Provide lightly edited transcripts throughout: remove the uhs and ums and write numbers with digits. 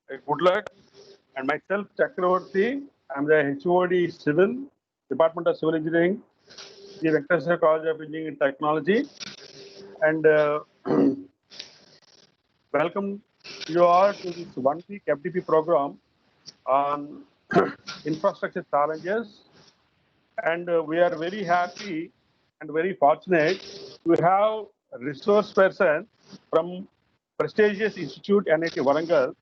good luck. And myself, Chakravarti, I'm the HOD Civil, Department of Civil Engineering, the Venkateswara College of Engineering and Technology. And welcome you all to this 1 week FDP program on infrastructure challenges. And we are very happy and very fortunate to have a resource person from prestigious institute NIT Warangal.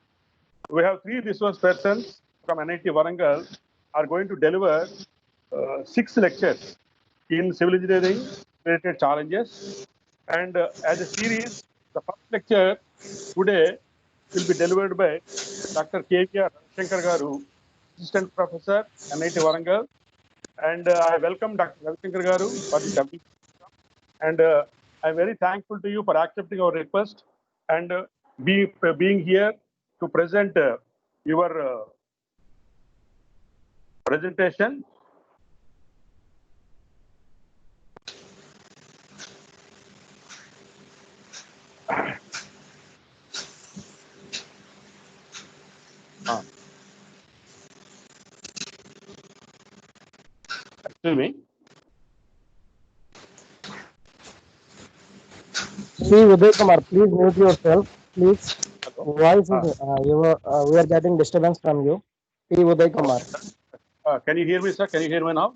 We have 3 resource persons from NIT Warangal are going to deliver 6 lectures in civil engineering related challenges. And as a series, the first lecture today will be delivered by Dr. K.V.R. Ravi Shankar Garu, Assistant Professor, NIT Warangal. And I welcome Dr. Ravi Shankar Garu for this FDP. And I'm very thankful to you for accepting our request and being here to present your presentation. Excuse me. See Uday Kumar, please mute yourself, please. Voice is, we are getting disturbance from you. See Uday Kumar. Can you hear me, sir? Can you hear me now?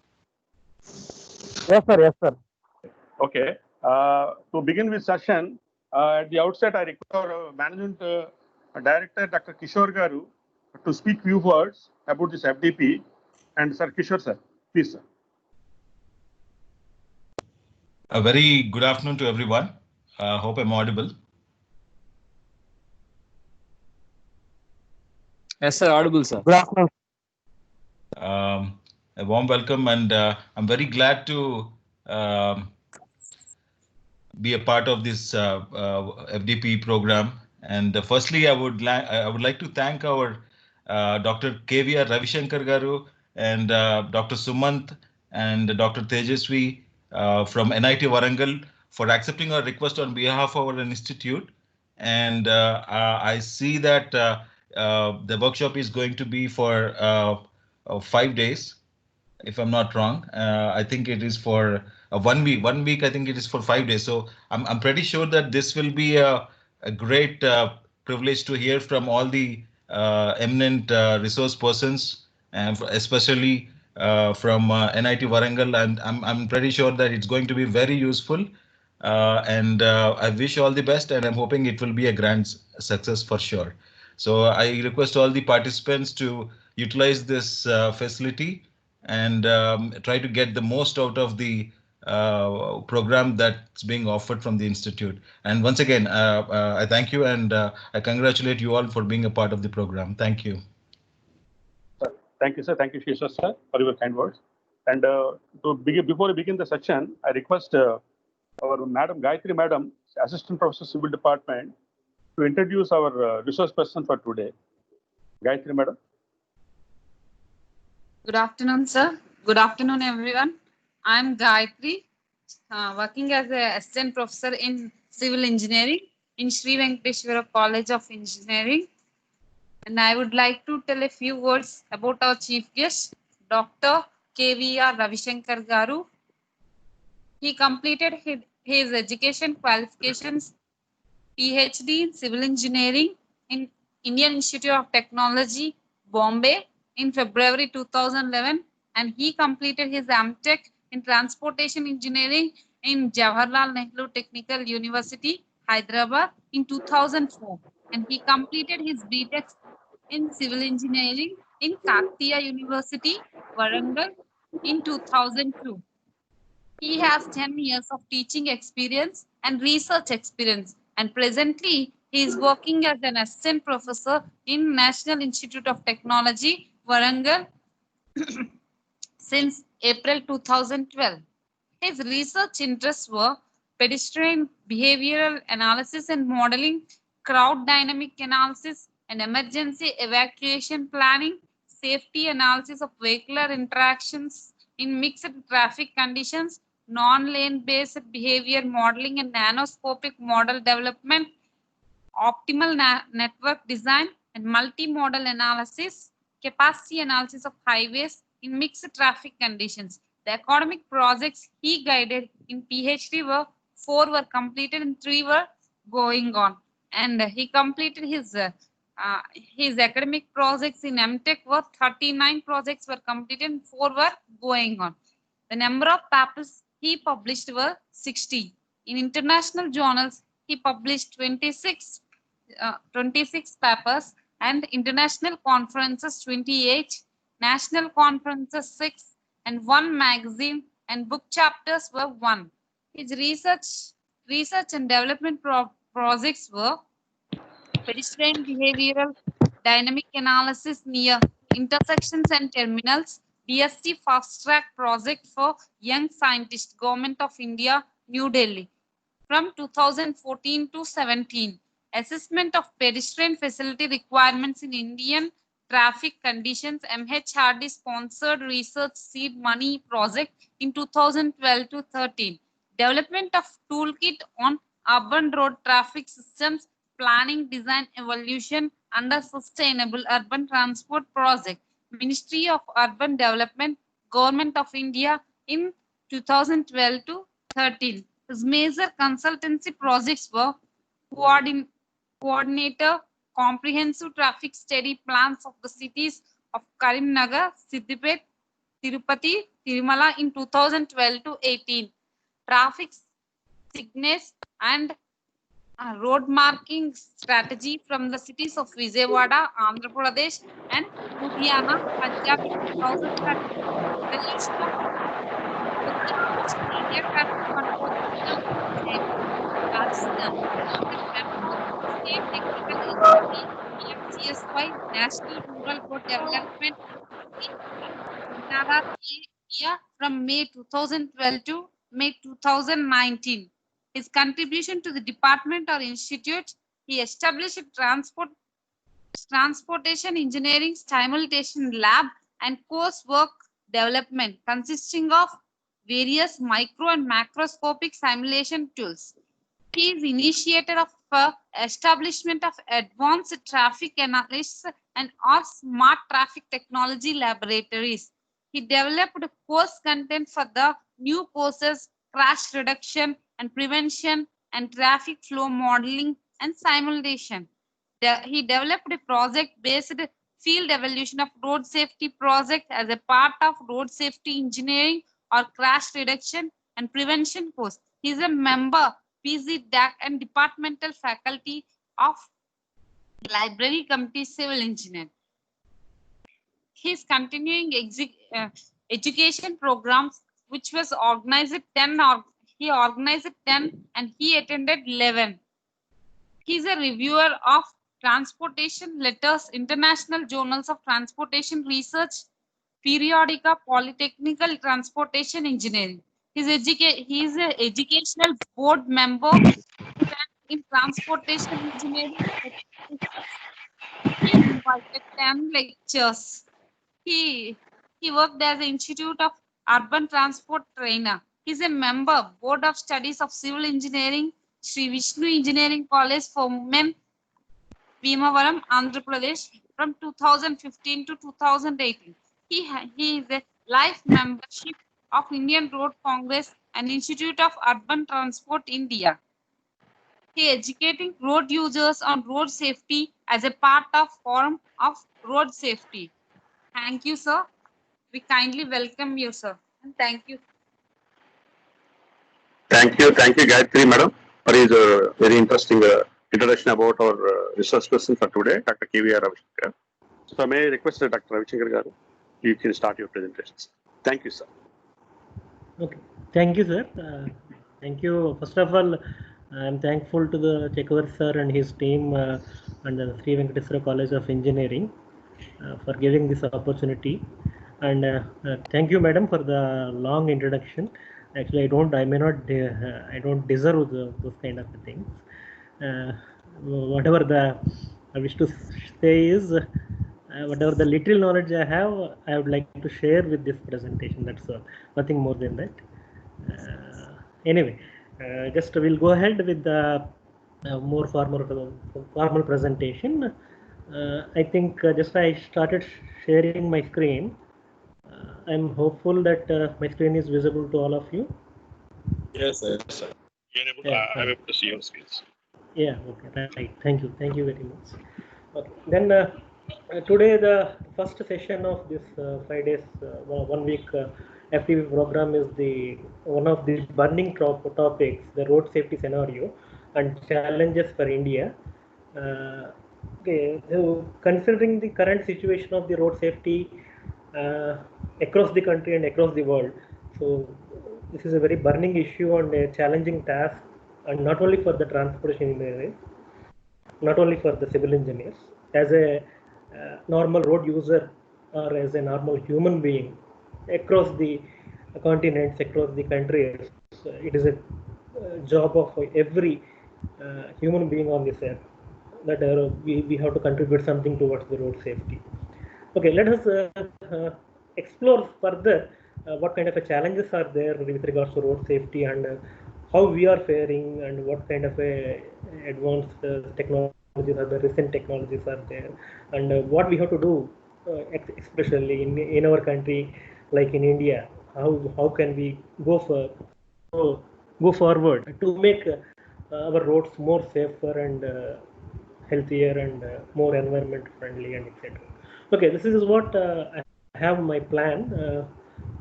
Yes, sir. Yes, sir. Okay. To begin with session, at the outset, I request our Management Director, Dr. Kishore Garu, to speak few words about this FDP. And Sir Kishore, sir, please, sir. A very good afternoon to everyone. Hope I'm audible. Yes, sir. Audible, sir. Good afternoon. A warm welcome, and I'm very glad to be a part of this FDP program. And firstly, I would like to thank our Dr. K.V.R. Ravi Shankar Garu and Dr. Sumant and Dr. Tejaswi from NIT Warangal for accepting our request on behalf of our institute. And I see that the workshop is going to be for 5 days, if I'm not wrong. I think it is for 1 week. 1 week, I think it is for 5 days. So I'm pretty sure that this will be a great privilege to hear from all the eminent resource persons, and especially from NIT Warangal. And I'm pretty sure that it's going to be very useful. And I wish all the best, and I'm hoping it will be a grand success for sure. So I request all the participants to utilize this facility and try to get the most out of the program that's being offered from the institute. And once again, I thank you, and I congratulate you all for being a part of the program. Thank you. Thank you, sir. Thank you, Kishore, sir, for your kind words. And before we begin the section, I request our Madam Gayatri Madam, Assistant Professor Civil Department, to introduce our resource person for today. Gayatri Madam. Good afternoon, sir. Good afternoon, everyone. I'm Gayatri, working as an assistant professor in civil engineering in Sri Venkateswara College of Engineering. And I would like to tell a few words about our chief guest, Dr. K.V.R. Ravi Shankar Garu. He completed his education qualifications, PhD in civil engineering in Indian Institute of Technology, Bombay, in February 2011, and he completed his MTech in transportation engineering in Jawaharlal Nehru Technical University, Hyderabad, in 2004, and he completed his BTech in civil engineering in Kakatiya University, Warangal, in 2002. He has 10 years of teaching experience and research experience, and presently he is working as an assistant professor in National Institute of Technology, Warangal, since April 2012. His research interests were pedestrian behavioral analysis and modeling, crowd dynamic analysis, and emergency evacuation planning, safety analysis of vehicular interactions in mixed traffic conditions, non-lane based behavior modeling and nanoscopic model development, optimal network design, and multimodal analysis, capacity analysis of highways in mixed traffic conditions. The academic projects he guided in PhD were 4 were completed and 3 were going on. And he completed his academic projects in MTech were 39 projects were completed and 4 were going on. The number of papers he published were 60. In international journals, he published 26 papers, and international conferences 28, national conferences 6, and 1 magazine and book chapters were 1. His research and development projects were pedestrian behavioral dynamic analysis near intersections and terminals, BSc fast track project for young scientists, Government of India, New Delhi. From 2014 to 17, assessment of pedestrian facility requirements in Indian traffic conditions, MHRD sponsored research seed money project in 2012 to 13. Development of toolkit on urban road traffic systems, planning, design, evolution under sustainable urban transport project, Ministry of Urban Development, Government of India in 2012 to 13. His major consultancy projects were coordinator, comprehensive traffic study plans of the cities of Karimnagar, Siddipet, Tirupati, Tirumala in 2012 to 18. Traffic signage and road marking strategy from the cities of Vijayawada, Andhra Pradesh and Ludhiana, Punjab in 2013. Resolution of area traffic control system in Rajasthan. State Technical Agency, PMCSY, National Rural Road Development from May 2012 to May 2019. His contribution to the department or institute, he established a transportation engineering simulation lab and coursework development consisting of various micro and macroscopic simulation tools. He is initiator of establishment of advanced traffic analysis and or smart traffic technology laboratories. He developed course content for the new courses, crash reduction and prevention and traffic flow modeling and simulation. He developed a project-based field evaluation of road safety project as a part of road safety engineering or crash reduction and prevention course. He is a member PZ DAC and departmental faculty of Library Committee Civil Engineering. His continuing education programs, which was organized 10, he organized 10 and he attended 11. He is a reviewer of transportation letters, international journals of transportation research, periodica, polytechnical transportation engineering. He is an educational board member in transportation engineering. He invited 10 lectures. He worked as an Institute of Urban Transport trainer. He is a member, Board of Studies of Civil Engineering, Sri Vishnu Engineering College for Women, Bhimavaram, Andhra Pradesh from 2015 to 2018. He is a life membership of Indian Road Congress and Institute of Urban Transport India. He is educating road users on road safety as a part of Forum of Road Safety. Thank you, sir. We kindly welcome you, sir. And thank you. Thank you, Gayatri, madam, for his very interesting introduction about our research person for today, Dr. K.V.R. Ravi Shankar. So may I request Dr. Ravi Shankar garu, you can start your presentations. Thank you, sir. Okay, thank you, sir. Thank you. First of all, I am thankful to the K.V.R. sir and his team and the Sri Venkateswara College of Engineering for giving this opportunity. And thank you, madam, for the long introduction. Actually, I don't deserve those kind of things. Whatever I wish to say is, whatever the little knowledge I have, I would like to share with this presentation. That's nothing more than that. Anyway, just we'll go ahead with the more formal presentation. I think just I started sharing my screen. I'm hopeful that my screen is visible to all of you. Yes, sir. Yes, sir. I'm able to see your screens. Yeah, okay, right. Thank you very much. Okay, then today the first session of this 5 days, 1 week FTP program is the one of the burning topics, the road safety scenario and challenges for India. Okay, so considering the current situation of the road safety uh, across the country and across the world, so this is a very burning issue and a challenging task, and not only for the transportation engineers, not only for the civil engineers, as a normal road user or as a normal human being across the continents, across the countries, it is a job of every human being on this earth that we have to contribute something towards the road safety. Okay, let us explore further what kind of challenges are there with regards to road safety and how we are faring and what kind of advanced technologies are the recent technologies are there and what we have to do, especially in our country like in India, how can we go, go forward to make our roads more safer and healthier and more environment friendly and etc. Okay, this is what I have my plan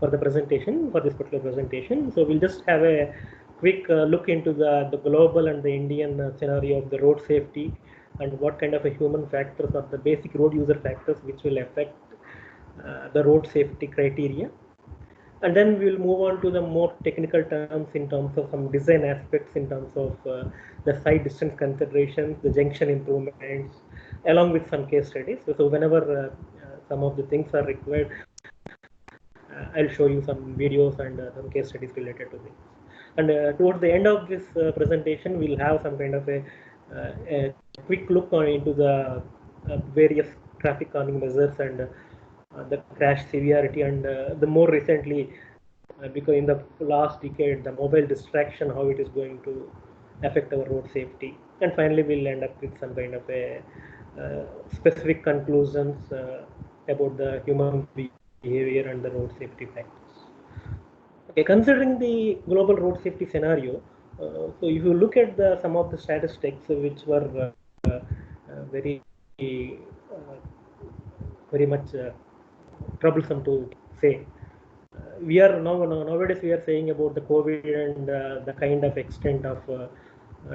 for the presentation, for this particular presentation. So we'll just have a quick look into the global and the Indian scenario of the road safety and what kind of a human factors or the basic road user factors which will affect the road safety criteria. And then we'll move on to the more technical terms in terms of some design aspects in terms of the side distance considerations, the junction improvements, along with some case studies. So whenever some of the things are required, I'll show you some videos and some case studies related to this. And towards the end of this presentation, we'll have some kind of a quick look into the various traffic calming measures and the crash severity and the more recently, because in the last decade, the mobile distraction, how it is going to affect our road safety. And finally, we'll end up with some kind of a specific conclusions about the human behavior and the road safety factors. Okay, considering the global road safety scenario, so if you look at some of the statistics which were very very much troublesome to say, we are nowadays we are saying about the COVID and the kind of extent of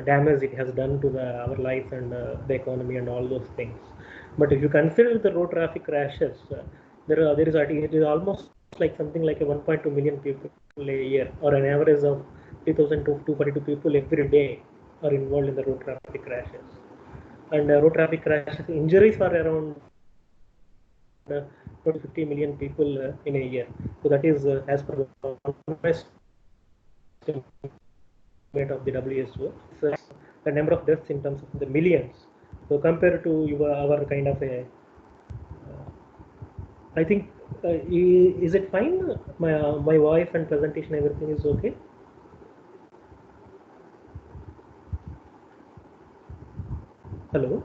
damage it has done to our lives and the economy and all those things. But if you consider the road traffic crashes, there is it is almost like something like a 1.2 million people a year, or an average of 3,000 to 242 people every day are involved in the road traffic crashes. And road traffic crashes injuries are around 50 million people in a year. So that is as per the estimate of the WHO. So the number of deaths in terms of the millions. So compared to our kind of a, I think, is it fine? My voice and presentation, everything is okay. Hello.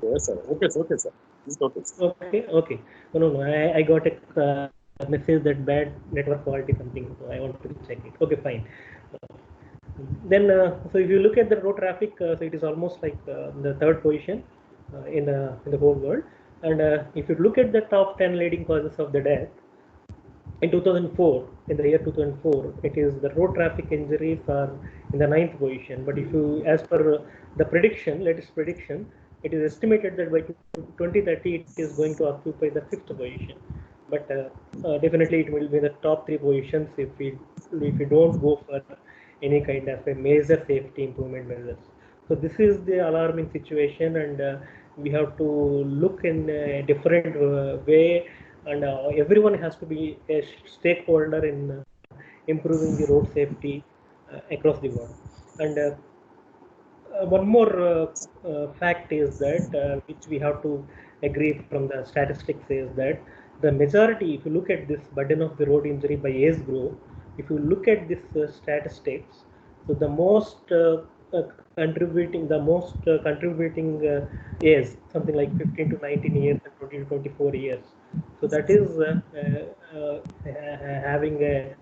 Yes, sir. Okay, sir. Okay, sir. Okay. No. I got a message that bad network quality something. So I want to check it. Okay, fine. Then, so if you look at the road traffic, so it is almost like the third position in the whole world. And if you look at the top 10 leading causes of the death, in 2004, in the year 2004, it is the road traffic injuries are in the 9th position. But if you, as per the prediction, latest prediction, it is estimated that by 2030 it is going to occupy the 5th position. But definitely it will be the top 3 positions if we don't go for any kind of a major safety improvement measures. So this is the alarming situation, and we have to look in a different way, and everyone has to be a stakeholder in improving the road safety across the world. And one more fact is that which we have to agree from the statistics is that the majority, if you look at this burden of the road injury by age group, if you look at this statistics, so the most contributing the most contributing age, something like 15 to 19 years and 20 to 24 years. So that is having a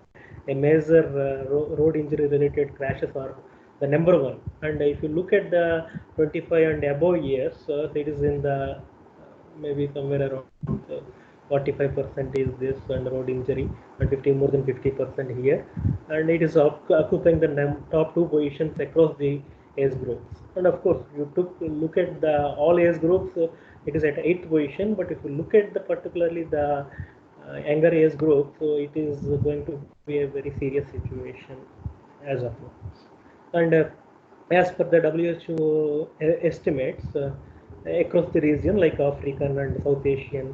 major road injury related crashes are the number one. And if you look at the 25 and above years, it is in the maybe somewhere around 45% is this and road injury, and 50 more than 50% here, and it is occupying the top two positions across the age groups. And of course, you took look at the all age groups, it is at 8th position. But if you look at the particularly the younger age group, so it is going to be a very serious situation as of now. And as per the WHO estimates, across the region like African and South Asian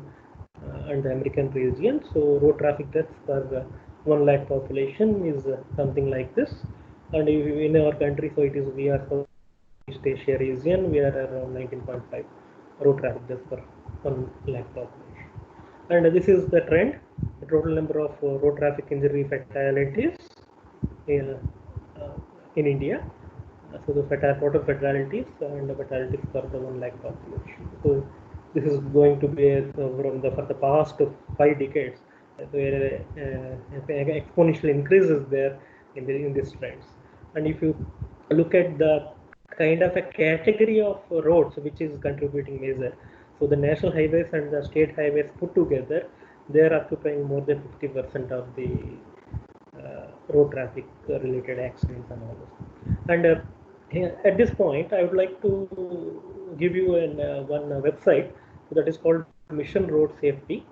and the American region, so road traffic deaths per 1 lakh population is something like this. And in our country, so it is we are Southeast Asia region, we are around 19.5 road traffic deaths per 1 lakh population. And this is the trend, the total number of road traffic injury fatalities in India. So the total fatalities and the fatalities per the 1 lakh population. So this is going to be from the for the past 5 decades, where exponential increases there in these trends. And if you look at the kind of a category of roads which is contributing major, so the national highways and the state highways put together, they are occupying more than 50% of the road traffic related accidents and all this. And at this point, I would like to give you one website that is called Mission Road Safety,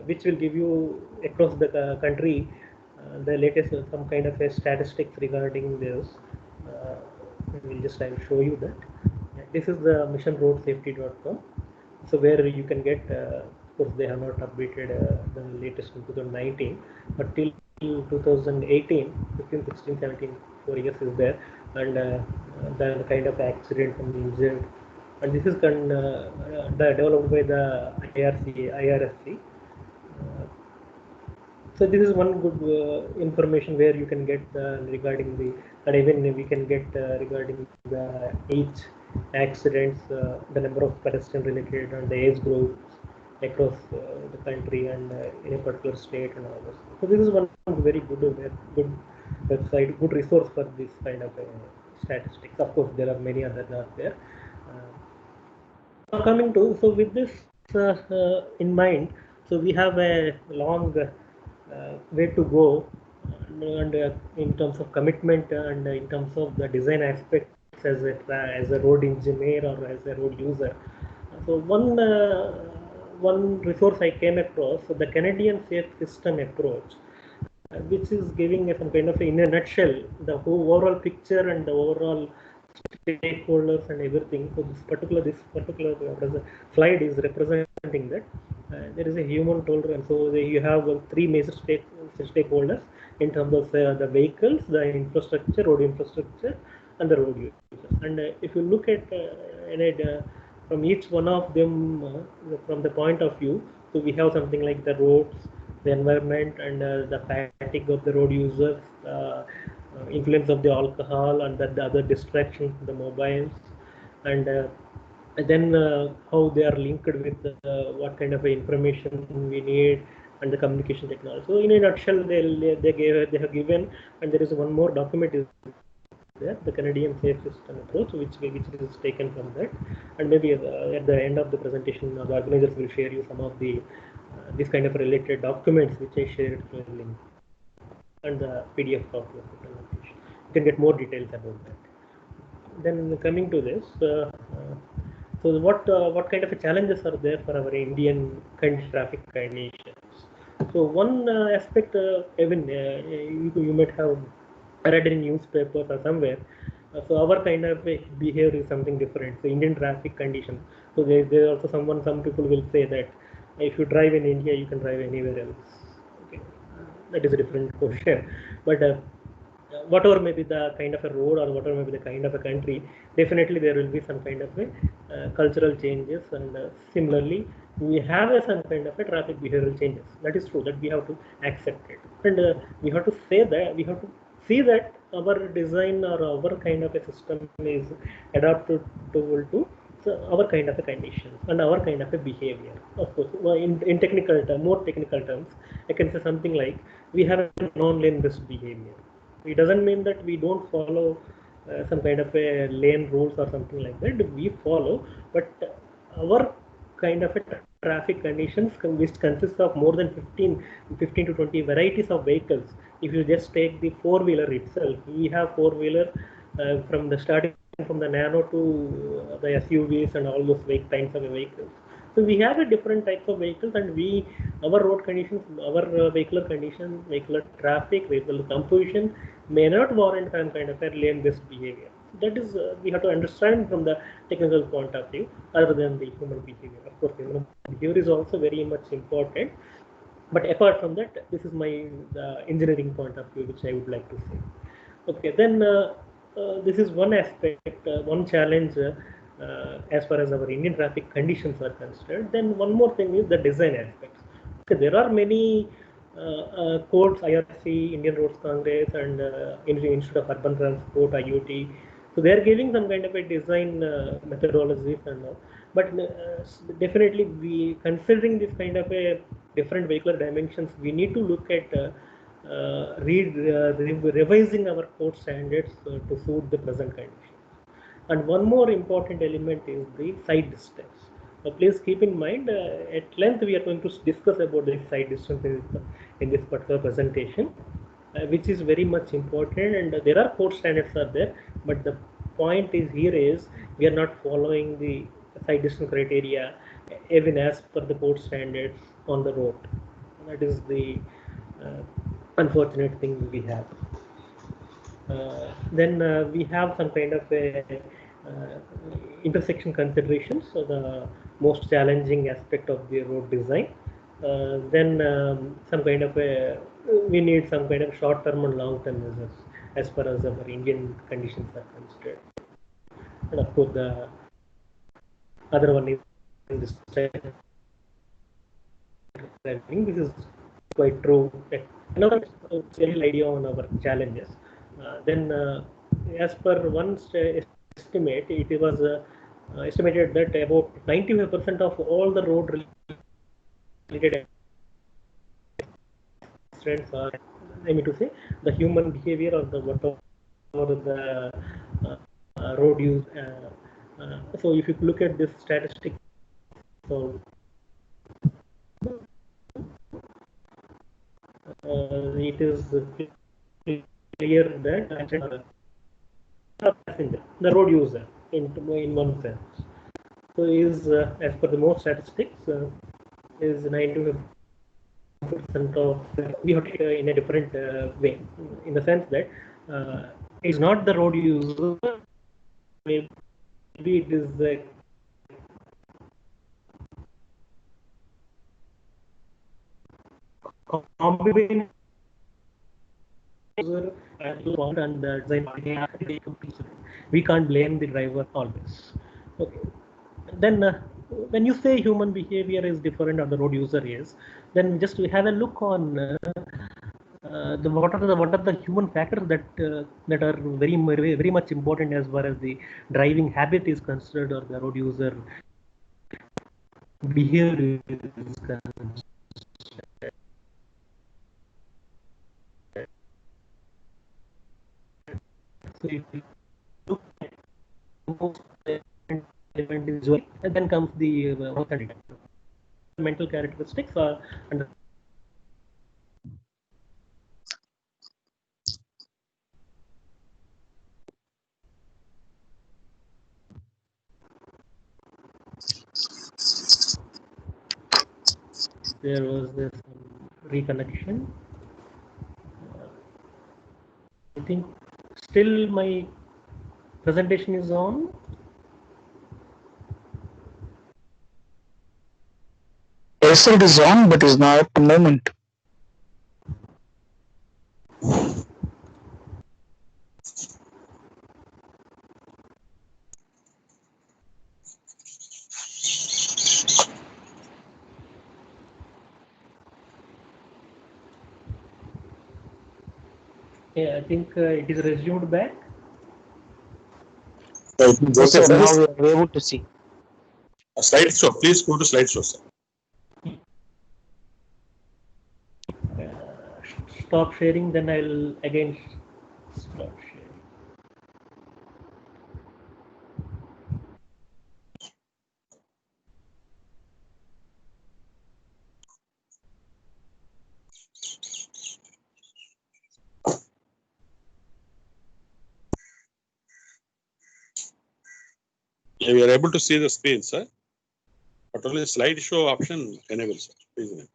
which will give you across the country the latest some kind of a statistics regarding this. I will show you that. This is the missionroadsafety.com. So where you can get, of course, they have not updated the latest in 2019, but till 2018, 15, 16, 17, 4 years is there, and the kind of accident and injured. And this is developed by the IRSC. So this is one good information where you can get regarding the, and even we can get regarding the each accidents, the number of pedestrian related and the age groups across the country and in a particular state and all this. So this is one very good website, good resource for this kind of statistics. Of course, there are many others out there. Coming to, so with this in mind, so we have a long way to go, and in terms of commitment and in terms of the design aspects as a road engineer or as a road user. So one resource I came across, so the Canadian Safe System approach, which is giving some kind of, in a nutshell, the whole overall picture and the overall stakeholders and everything. So this particular slide is representing that there is a human tolerance. So you have 3 major stakeholders in terms of the vehicles, the infrastructure, road infrastructure, and the road users. And if you look at from each one of them, from the point of view, so we have something like the roads, the environment, and the fatigue of the road users, influence of the alcohol, and the other distractions, the mobiles, and then how they are linked with what kind of information we need, and the communication technology. So in a nutshell, they have given, and there is one more document is there, the Canadian Safe System approach, which is taken from that. And maybe at the end of the presentation, the organizers will share you some of the this kind of related documents which I shared through a link, and the PDF copy of the presentation. You can get more details about that. Then coming to this, so what kind of challenges are there for our Indian traffic conditions? So one aspect, even you might have read in newspapers or somewhere. So our kind of behavior is something different. So Indian traffic conditions. So there also some people will say that if you drive in India, you can drive anywhere else. Okay, that is a different question. But whatever may be the kind of a road or whatever may be the kind of a country, definitely there will be some kind of a cultural changes, and similarly we have some kind of a traffic behavioral changes. That is true, that we have to accept it, and we have to say that, we have to see that our design or our kind of a system is adapted to our kind of a conditions and our kind of a behavior. Of course, in technical term, more technical terms, I can say something like we have a non-lane based behavior. It doesn't mean that we don't follow some kind of a lane rules or something like that. We follow, but our kind of a traffic conditions which consists of more than 15 to 20 varieties of vehicles. If you just take the four-wheeler itself, we have four-wheeler from the starting from the nano to the SUVs and all those kinds of vehicles. So we have a different types of vehicles, and our road conditions, our vehicular condition, vehicular traffic, vehicular composition may not warrant some kind of a lane-based behavior. That is, we have to understand from the technical point of view, other than the human behavior. Of course, human behavior is also very much important. But apart from that, this is my engineering point of view, which I would like to say. Okay, then this is one aspect, one challenge as far as our Indian traffic conditions are concerned. Then one more thing is the design aspects. Okay, there are many codes, IRC, Indian Roads Congress, and Indian Institute of Urban Transport, IoT. So they are giving some kind of a design methodologies and all. But definitely, we considering this kind of a different vehicular dimensions, we need to look at revising our code standards to suit the present conditions. And one more important element is the side distance. Please keep in mind, at length we are going to discuss about the side distance in this particular presentation, which is very much important, and there are code standards are there, but the point is here is we are not following the side distance criteria even as per the code standards on the road. That is the unfortunate thing we have. Then we have some kind of a intersection considerations, so the most challenging aspect of the road design. Then some kind of a we need some kind of short-term and long-term measures as far as our Indian conditions are concerned. And of course, the other one is this driving. This is quite true. Another general idea on our challenges. Then, as per one estimate, it was estimated that about 95% of all the road related accidents are, I mean to say, the human behavior or the whatever the road use. So, if you look at this statistic, so it is clear that passenger, the road user, in one sense. So is as per the most statistics is 95% of we have to in a different way, in the sense that it's not the road user, maybe it is the combination and the design. We can't blame the driver always. Okay. Then when you say human behavior is different or the road user is, then just we have a look on what are the human factors that are very much important as far as the driving habit is concerned or the road user behavior is concerned. So if you look at most element is visual, and then comes the mental characteristics and there was this reconnection. I think still my presentation is on. Yes, it is on, but is not at the moment. Yeah, I think it is resumed back. Yes, sir. Now we are able to see. Slideshow. Please go to slideshow, sir. Stop sharing, then I'll again start sharing. Yeah, we are able to see the screen, sir. But only the slideshow option enabled, sir. Please enable.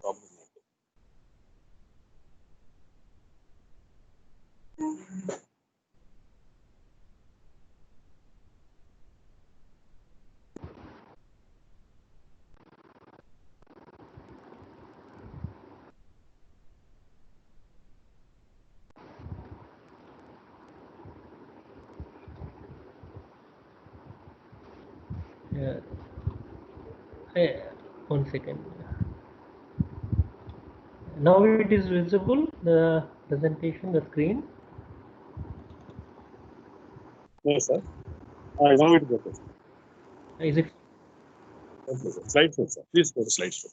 Problem. One second. Now it is visible, the presentation, the screen. No, sir. Now it is okay. Is it? Okay, sir. Slideshow, sir. Please go to slideshow.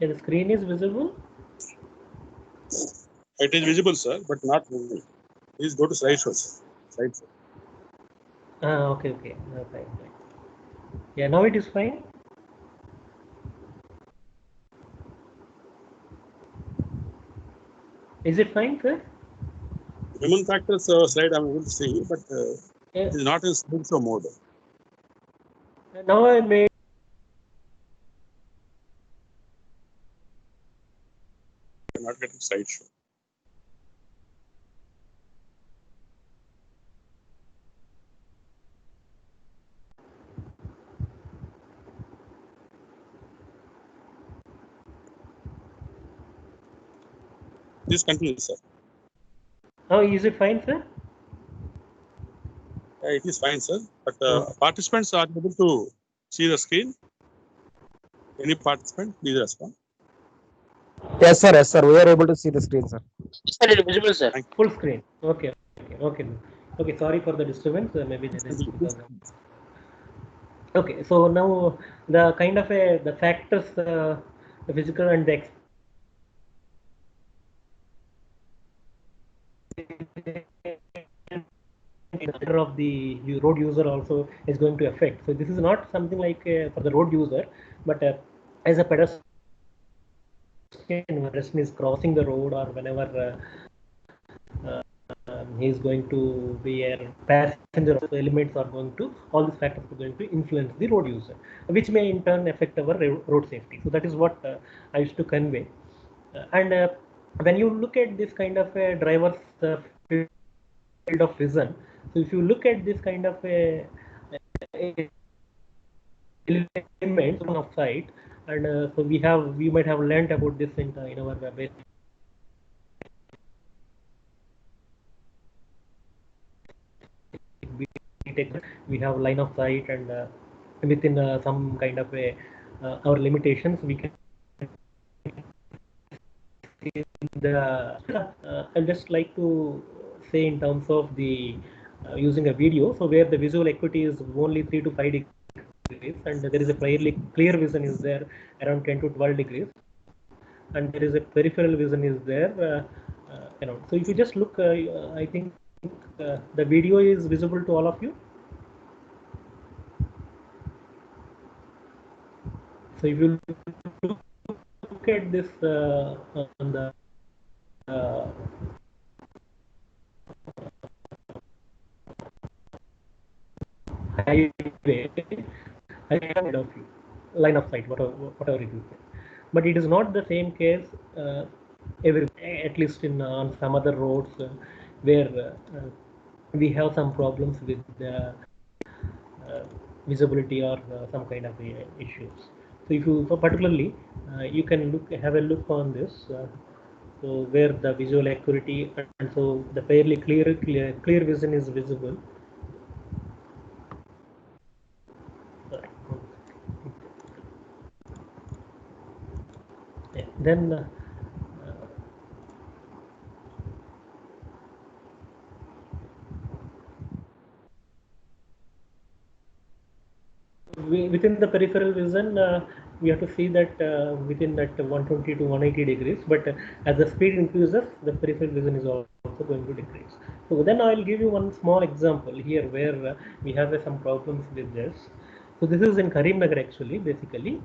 Yeah, the screen is visible. It is visible, sir, but not moving. Please go to slideshow, sir. Slideshow. Okay. No, fine. Yeah, now it is fine. Is it fine, sir? Human factors slide I'm able to see, but it is not in slideshow mode. Now I made. I'm not getting slideshow. Please continue, sir. Now is it fine, sir? It is fine, sir. But participants are able to see the screen. Any participant, please respond. Yes, sir. Yes, sir. We are able to see the screen, sir. Sir, it is visible, sir. Full screen. Okay. Sorry for the disturbance. Maybe that is because of. Okay, so now the kind of the factors, the physical and the of the road user also is going to affect. So this is not something like for the road user, but as a pedestrian, when a pedestrian is crossing the road or whenever he is going to be a passenger, elements are going to, all these factors are going to influence the road user, which may in turn affect our road safety. So that is what I used to convey. And when you look at this kind of a driver's field of vision, so if you look at this kind of a element of sight, and so we might have learned about this in our basic. We have line of sight, and within some kind of a our limitations, we can see I'll just like to say in terms of the using a video, so where the visual acuity is only 3 to 5 degrees, and there is a clear vision is there around 10 to 12 degrees, and there is a peripheral vision is there. So if you just look, I think the video is visible to all of you. So if you look at this on the high ahead of you, line of sight, whatever it is. But it is not the same case at least in on some other roads where we have some problems with the visibility or some kind of issues. So if you particularly you can have a look on this. So where the visual acuity and so the fairly clear vision is visible. Yeah. Then within the peripheral vision, we have to see that within that 120 to 180 degrees, but as the speed increases, the peripheral vision is also going to decrease. So then I will give you one small example here where we have some problems with this. So this is in Karimnagar actually, basically.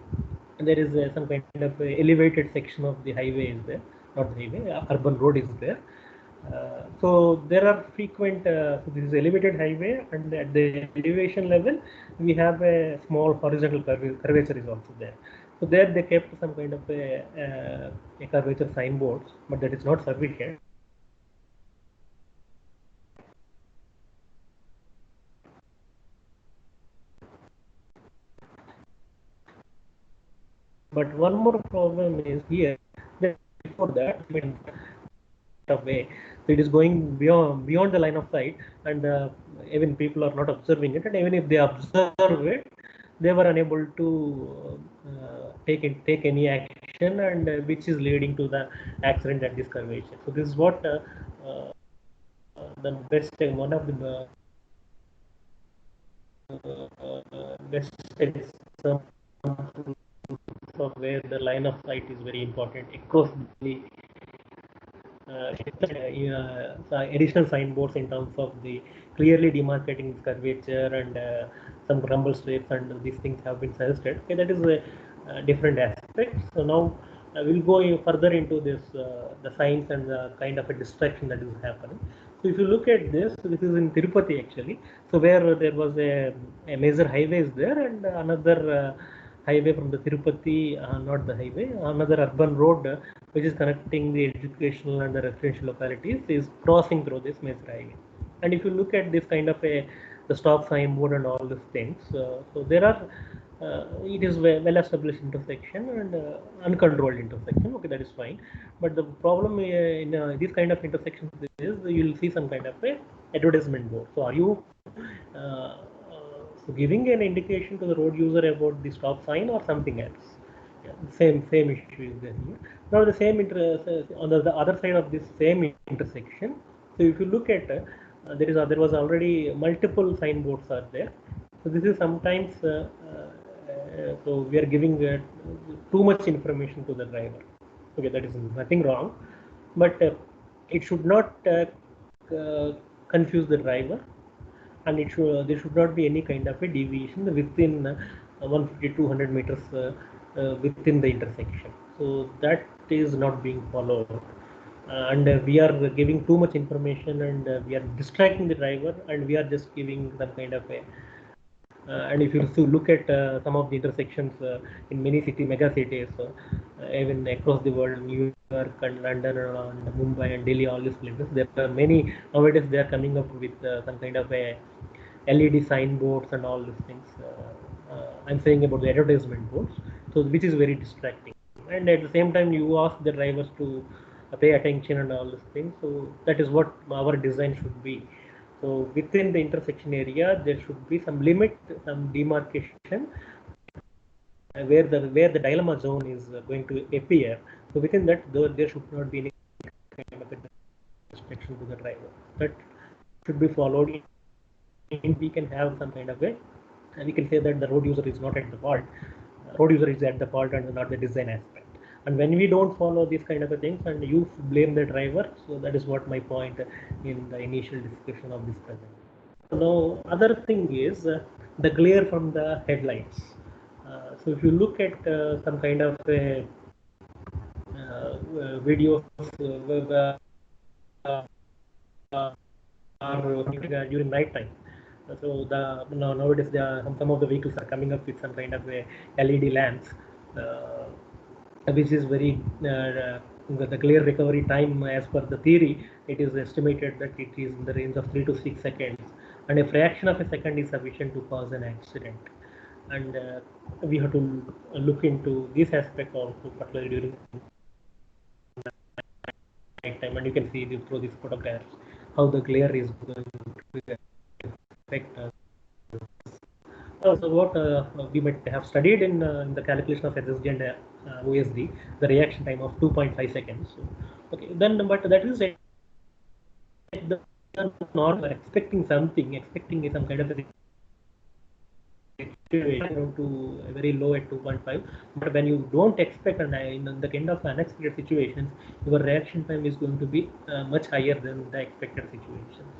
There is some kind of elevated section of the highway is there, not the highway, urban road is there. So there are frequent, so this is elevated highway, and at the elevation level, we have a small horizontal curvature is also there. So there they kept some kind of a curvature signboards, but that is not sufficient. But one more problem is here that before that, of way, so it is going beyond the line of sight, and even people are not observing it, and even if they observe it, they were unable to take any action, and which is leading to the accident at this curvature. So this is what the best one of the best example of where the line of sight is very important across the additional signboards in terms of the clearly demarcating curvature and some rumble strips, and these things have been suggested. Okay, that is a different aspect. So now we'll go further into this the signs and the kind of a distraction that is happening. So if you look at this is in Tirupati actually. So where there was a major highway is there, and another highway from the Tirupati, not the highway, another urban road which is connecting the educational and the residential localities is crossing through this major highway. And if you look at this kind of the stop sign board and all these things, so there are it is well established intersection and uncontrolled intersection. Okay, that is fine. But the problem in this kind of intersections is you will see some kind of a advertisement board. So are you so giving an indication to the road user about the stop sign or something else? Yeah, same issue is there here. Now the same on the other side of this same intersection. So if you look at there was already multiple signboards are there. So this is sometimes so we are giving too much information to the driver. Okay, that is nothing wrong, but it should not confuse the driver, and there should not be any kind of a deviation within 150 200 meters within the intersection. So that is not being followed, and we are giving too much information, and we are distracting the driver, and we are just giving some kind of a and if you look at some of the intersections in many mega cities, even across the world, New York and London and Mumbai and Delhi, all these places, there are many nowadays. They are coming up with some kind of a LED signboards and all these things. I'm saying about the advertisement boards, so which is very distracting. And at the same time, you ask the drivers to pay attention and all these things. So that is what our design should be. So within the intersection area, there should be some limit, some demarcation where the dilemma zone is going to appear. So within that, there should not be any kind of a restriction to the driver. That should be followed. We can have some kind of a, we can say that the road user is not at the fault. Road user is at the fault and not the design aspect. And when we don't follow these kind of a things and you blame the driver, so that is what my point in the initial discussion of this present. Now, other thing is the glare from the headlights. So if you look at some kind of videos are during night time, So nowadays some of the vehicles are coming up with some kind of LED lamps, which is very the clear recovery time as per the theory. It is estimated that it is in the range of 3 to 6 seconds, and a fraction of a second is sufficient to cause an accident. And we have to look into this aspect also, particularly during night time. And you can see this through these photographs how the glare is going to affect us. So what we might have studied in the calculation of SSD and OSD, the reaction time of 2.5 seconds. So, okay, then but that is the normal, expecting some kind of a situation to very low at 2.5. But when you don't expect, and in the kind of unexpected situations, your reaction time is going to be much higher than the expected situations.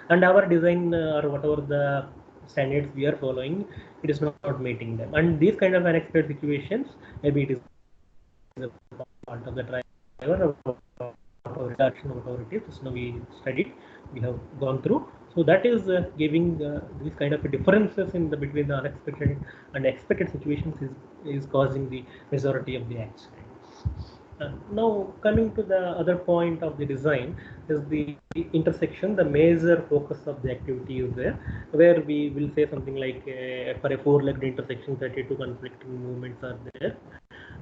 And our design or whatever the standards we are following, it is not meeting them. And these kind of unexpected situations, maybe it is a part of the driver or reduction of authorities. So we studied, we have gone through. So that is giving these kind of differences in the between the unexpected and expected situations is causing the majority of the accidents. Now coming to the other point of the design is the intersection. The major focus of the activity is there, where we will say something like for a four-legged intersection, 32 conflicting movements are there,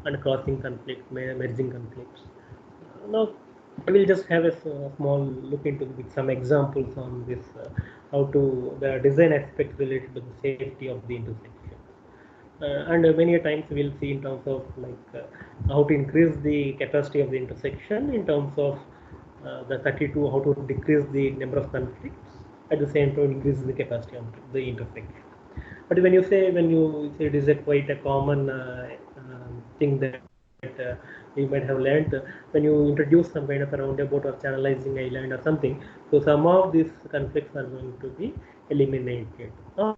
and crossing conflict, merging conflicts. Now I will just have a small look into with some examples on this, how to the design aspects related to the safety of the intersection. And many times we'll see in terms of like how to increase the capacity of the intersection, in terms of the 32, how to decrease the number of conflicts, at the same time increase the capacity of the intersection. But when you say it is a quite a common thing that you might have learned when you introduce some kind of a roundabout or channelizing island or something. So some of these conflicts are going to be eliminated, or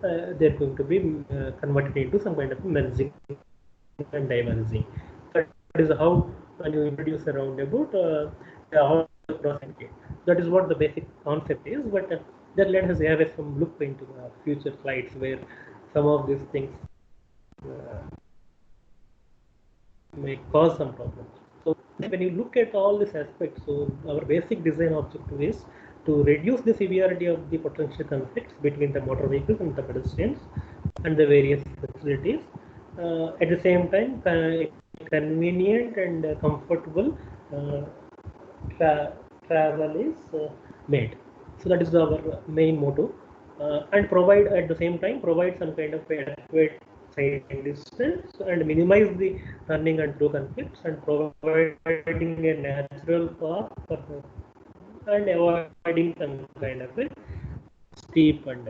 they're going to be converted into some kind of merging and diverging. That is how when you introduce a roundabout, how the crossing. That is what the basic concept is. But that let us have some look into the future slides where some of these things may cause some problems. So when you look at all these aspects, so our basic design objective is to reduce the severity of the potential conflicts between the motor vehicles and the pedestrians and the various facilities. At the same time, convenient and comfortable travel is made. So that is our main motto, and provide at the same time provide some kind of adequate side distance and minimize the turning and through conflicts, and providing a natural path and avoiding some kind of a steep. And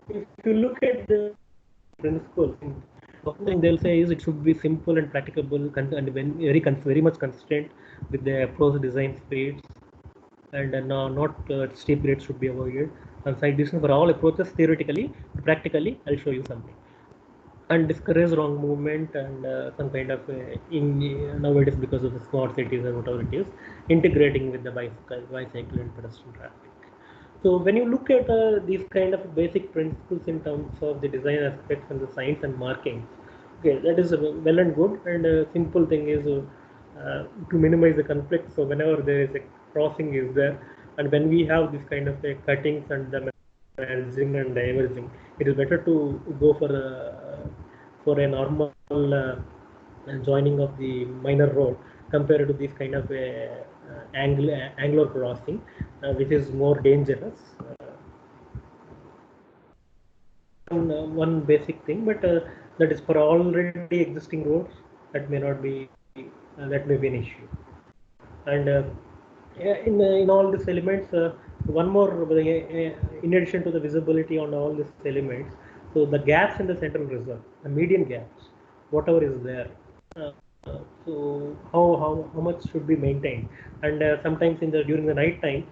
if you look at the principles, thing they'll say is it should be simple and practicable and very much consistent with the approach design speeds, and not steep grades should be avoided, and side distance for all approaches theoretically. Practically, I'll show you something. And discourage wrong movement and some kind of nowadays because of the smart cities or whatever it is, integrating with the bicycle and pedestrian traffic. So when you look at these kind of basic principles in terms of the design aspects and the science and marking, okay, that is well and good. And simple thing is to minimize the conflict. So whenever there is a crossing is there, and when we have this kind of cuttings and the merging and diverging, it is better to go for a normal joining of the minor road compared to this kind of angular crossing, which is more dangerous. One basic thing, but that is for already existing roads, that may not be that may be an issue. And in all these elements, one more in addition to the visibility on all these elements, so the gaps in the central reserve, the median gaps, whatever is there, so how much should be maintained. And sometimes during the night time,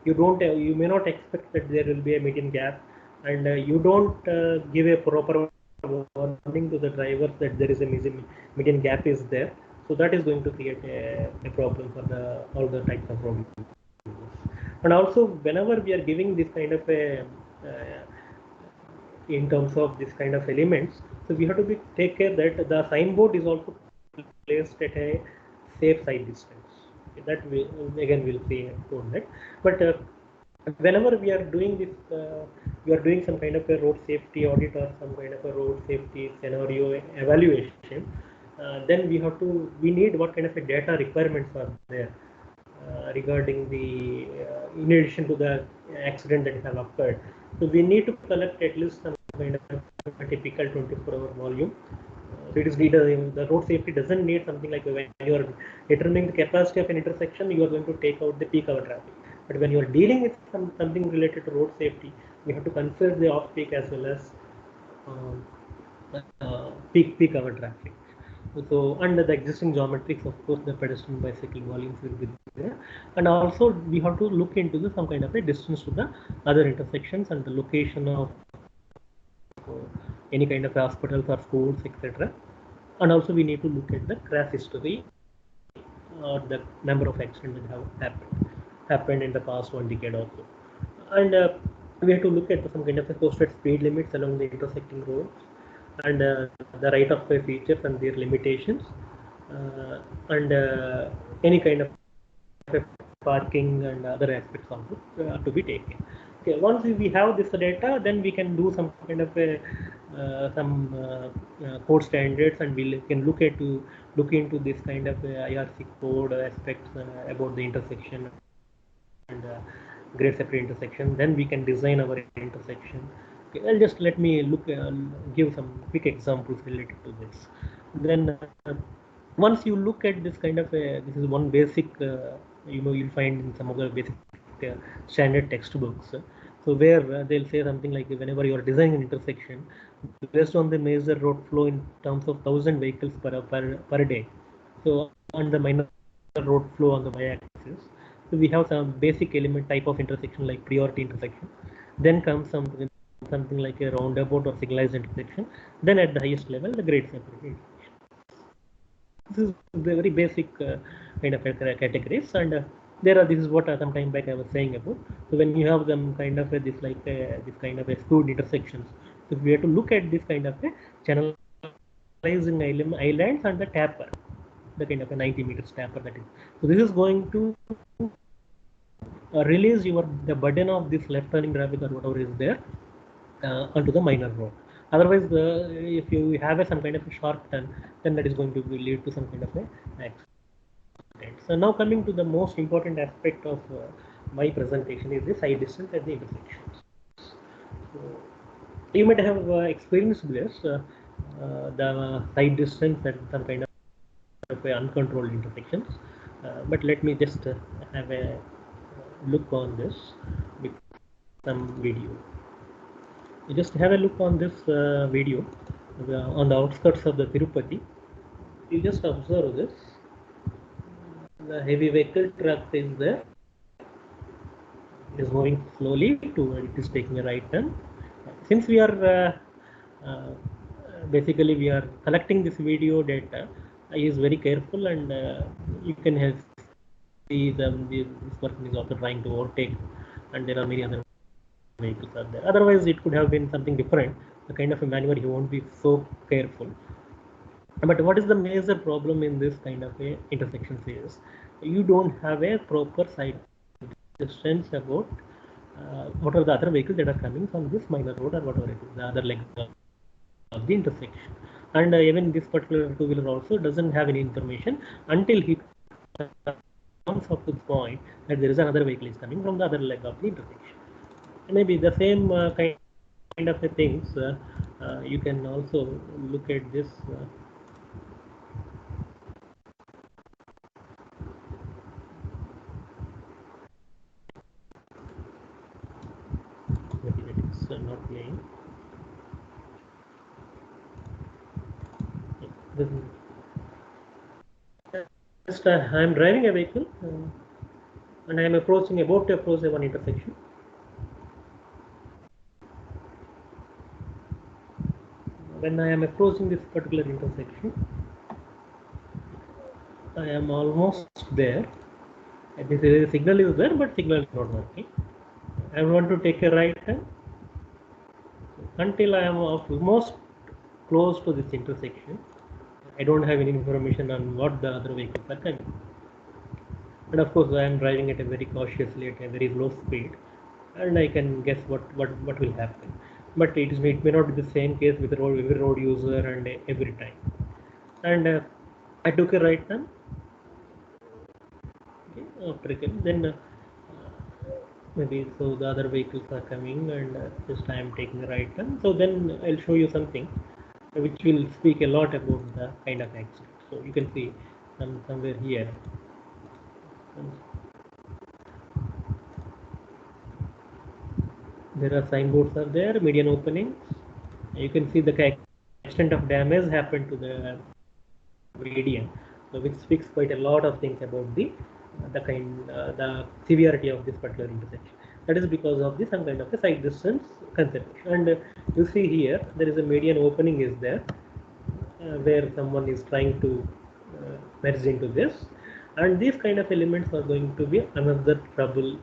you may not expect that there will be a median gap, and you don't give a proper warning to the drivers that there is a median gap is there. So that is going to create a problem for all the types of road users. And also, whenever we are giving this kind of a in terms of this kind of elements, so we have to take care that the signboard is also placed at a safe side distance. That we again will see about that. But whenever we are doing this, we are doing some kind of a road safety audit or some kind of a road safety scenario evaluation, then we need what kind of a data requirements are there regarding the in addition to the accident that have occurred. So we need to collect at least some kind of a typical 24-hour volume. So it is needed. The road safety doesn't need something like when you are determining the capacity of an intersection, you are going to take out the peak hour traffic. But when you are dealing with something related to road safety, we have to consider the off-peak as well as peak hour traffic. So under the existing geometrics, of course, the pedestrian bicycle volumes will be there, and also we have to look into some kind of a distance to the other intersections and the location of any kind of hospitals or schools, etc. And also we need to look at the crash history or the number of accidents that have happened in the past 1 decade or so. And we have to look at some kind of posted speed limits along the intersecting roads and the right of way features and their limitations, and any kind of parking and other aspects also to be taken. Okay, once we have this data, then we can do some kind of a code standards, and we can look into this kind of IRC code aspects about the intersection and grade separate intersection. Then we can design our intersection. Okay, I'll just let me give some quick examples related to this. Then once you look at this kind of this is one basic you'll find in some of the basic standard textbooks. So where they'll say something like whenever you are designing an intersection based on the major road flow in terms of 1,000 vehicles per day. So on the minor road flow on the y-axis. So we have some basic element type of intersection like priority intersection. Then comes something like a roundabout or signalized intersection. Then at the highest level, the grade separate intersection. This is the very basic kind of categories, and this is what some time back I was saying about. So when you have them kind of this kind of a skewed intersections, so we have to look at this kind of a channelizing islands and the tapper, the kind of a 90 meters tapper that is. So this is going to release the burden of this left turning traffic or whatever is there onto the minor road. Otherwise, if you have some kind of a sharp turn, then that is going to lead to some kind of a accident. So now coming to the most important aspect of my presentation is the side distance at the intersections. So you might have experienced this, the side distance at some kind of uncontrolled intersections. But let me just have a look on this with some video. You just have a look on this video on the outskirts of the Tirupati. You just observe this. The heavy vehicle truck is there. It is moving slowly it is taking a right turn. Since we are basically we are collecting this video data, he is very careful, and you can see this person is also trying to overtake, and there are many other vehicles are there. Otherwise, it could have been something different. The kind of a maneuver he won't be so careful. But what is the major problem in this kind of a intersections is you don't have a proper side distance about what are the other vehicles that are coming from this minor road or whatever it is, the other leg of the intersection. And even this particular two-wheeler also doesn't have any information until he comes up to the point that there is another vehicle is coming from the other leg of the intersection. Maybe the same kind of things you can also look at this. Maybe that is not playing. Just I am driving a vehicle and I am about to approach one intersection. When I am approaching this particular intersection, I am almost there. This is, signal is there, but signal is not working. I want to take a right hand until I am almost close to this intersection. I don't have any information on what the other vehicles are coming. And of course, I am driving at a very cautiously at a very low speed, and I can guess what will happen. But it may not be the same case with every road user and every time. And I took a right turn. Okay, then maybe so the other vehicles are coming, and just I am taking a right turn. So then I'll show you something which will speak a lot about the kind of accident. So you can see somewhere here. There are signboards are there, median openings. You can see the extent of damage happened to the median, so which speaks quite a lot of things about the severity of this particular intersection. That is because of some kind of a side distance consideration. And you see here there is a median opening is there, where someone is trying to merge into this, and these kind of elements are going to be another trouble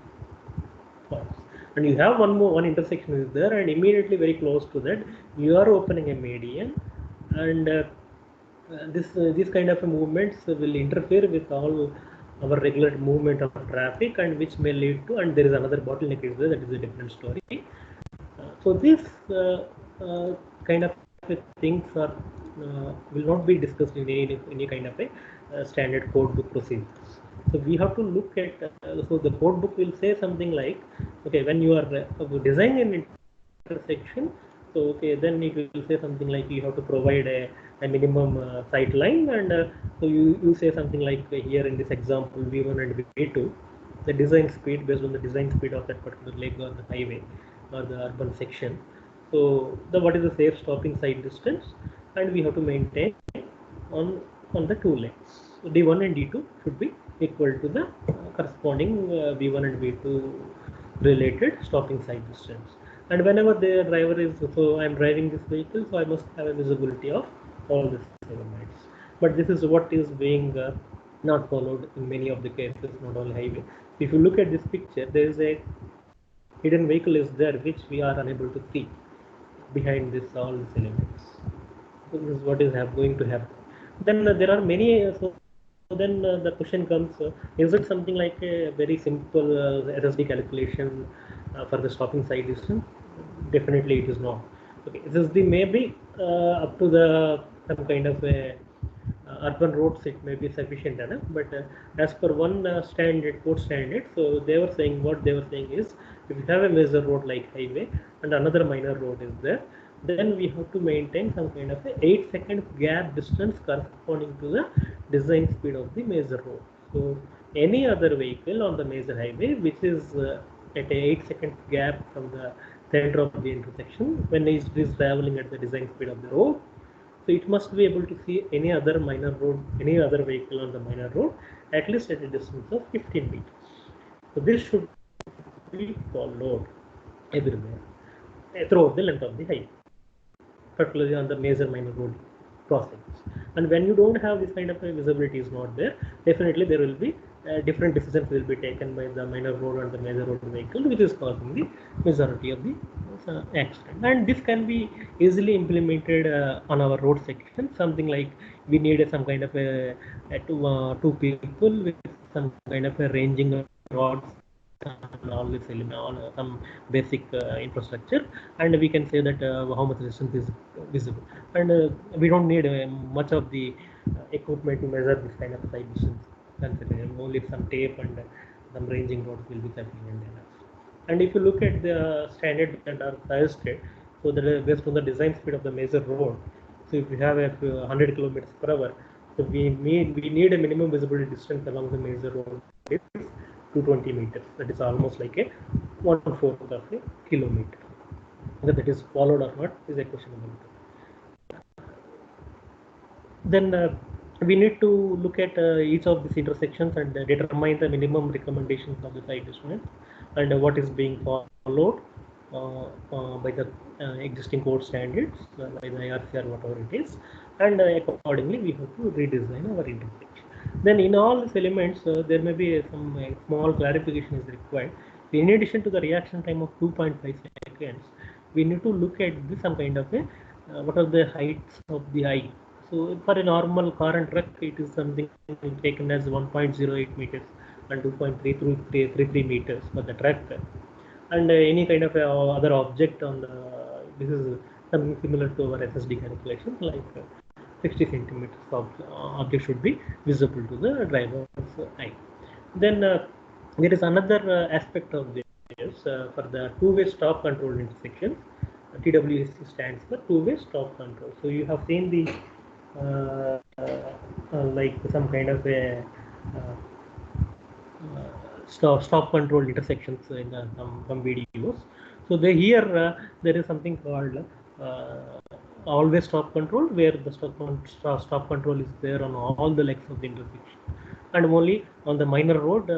spots. And you have one intersection is there, and immediately very close to that you are opening a median, and these kind of movements will interfere with all our regular movement of traffic, and which may lead to, and there is another bottleneck is there, that is a different story. So these kind of things are will not be discussed in any kind of a standard code book procedure. So we have to look at, so the code book will say something like, okay, when you are designing an intersection, so okay, then it will say something like you have to provide a minimum sight line, and so you say something like here in this example V1 and V2, the design speed based on the design speed of that particular leg or the highway or the urban section. So what is the safe stopping sight distance, and we have to maintain on the two lanes. So D1 and D2 should be equal to the corresponding V1 and V2 related stopping sight distance. And whenever the driver is, so I am driving this vehicle, so I must have a visibility of all these elements. But this is what is being not followed in many of the cases, not only highway. If you look at this picture, there is a hidden vehicle is there which we are unable to see behind this all these elements. So this is what is going to happen. Then there are many. So then the question comes: is it something like a very simple SSD calculation for the stopping sight distance? Definitely, it is not. Okay, SSD may be up to the some kind of a urban roads, it may be sufficient enough, but as per one standard, code standard, so they were saying, what they were saying is, if you have a major road like highway and another minor road is there, then we have to maintain some kind of a 8-second gap distance corresponding to the design speed of the major road. So any other vehicle on the major highway which is at a 8-second gap from the center of the intersection, when it is traveling at the design speed of the road, so it must be able to see any other minor road, any other vehicle on the minor road, at least at a distance of 15 meters. So this should be followed everywhere throughout the length of the highway, particularly on the major minor road crossings. And when you don't have this kind of a visibility is not there, definitely there will be different decisions will be taken by the minor road and the major road vehicle, which is causing the majority of the accident. And this can be easily implemented on our road section. Something like we need some kind of a two people with some kind of a ranging rods and all this some basic infrastructure, and we can say that how much distance is visible, and we don't need much of the equipment to measure this kind of side distance, considering only some tape and some ranging rods will be sufficient enough. And if you look at the standard that are suggested, so that based on the design speed of the major road, so if you have a 100 kilometers per hour, so we need a minimum visibility distance along the major road is 220 meters. That is almost like a 1/4 of a kilometer. Whether that is followed or not is a questionable. Then we need to look at each of these intersections and determine the minimum recommendations of the site distance and what is being followed by the existing code standards, by the IRC or whatever it is, and accordingly we have to redesign our intersection. Then in all these elements, there may be some small clarification is required. In addition to the reaction time of 2.5 seconds, we need to look at this some kind of a what are the heights of the eye. So for a normal car and truck, it is something taken as 1.08 meters and 2.33 meters for the truck. And any kind of other object on the, this is something similar to our SSD calculation, like 60 centimeters of object should be visible to the driver's eye. Then there is another aspect of this for the two-way stop control intersection. TWSC stands for two-way stop control. So you have seen the like some kind of a stop control intersections in some videos. So here there is something called always stop control, where the stop control is there on all the legs of the intersection, and only on the minor road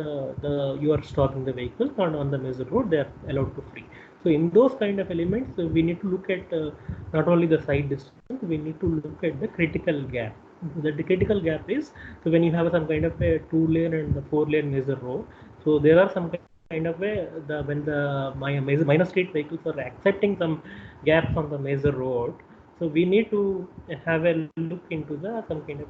you are stopping the vehicle, and on the major road they are allowed to free. So in those kind of elements, we need to look at not only the side distance, we need to look at the critical gap. The critical gap is, so when you have some kind of a 2-lane and the 4-lane major road, so there are some kind of a when the minor street vehicles are accepting some gaps on the major road, so we need to have a look into the some kind of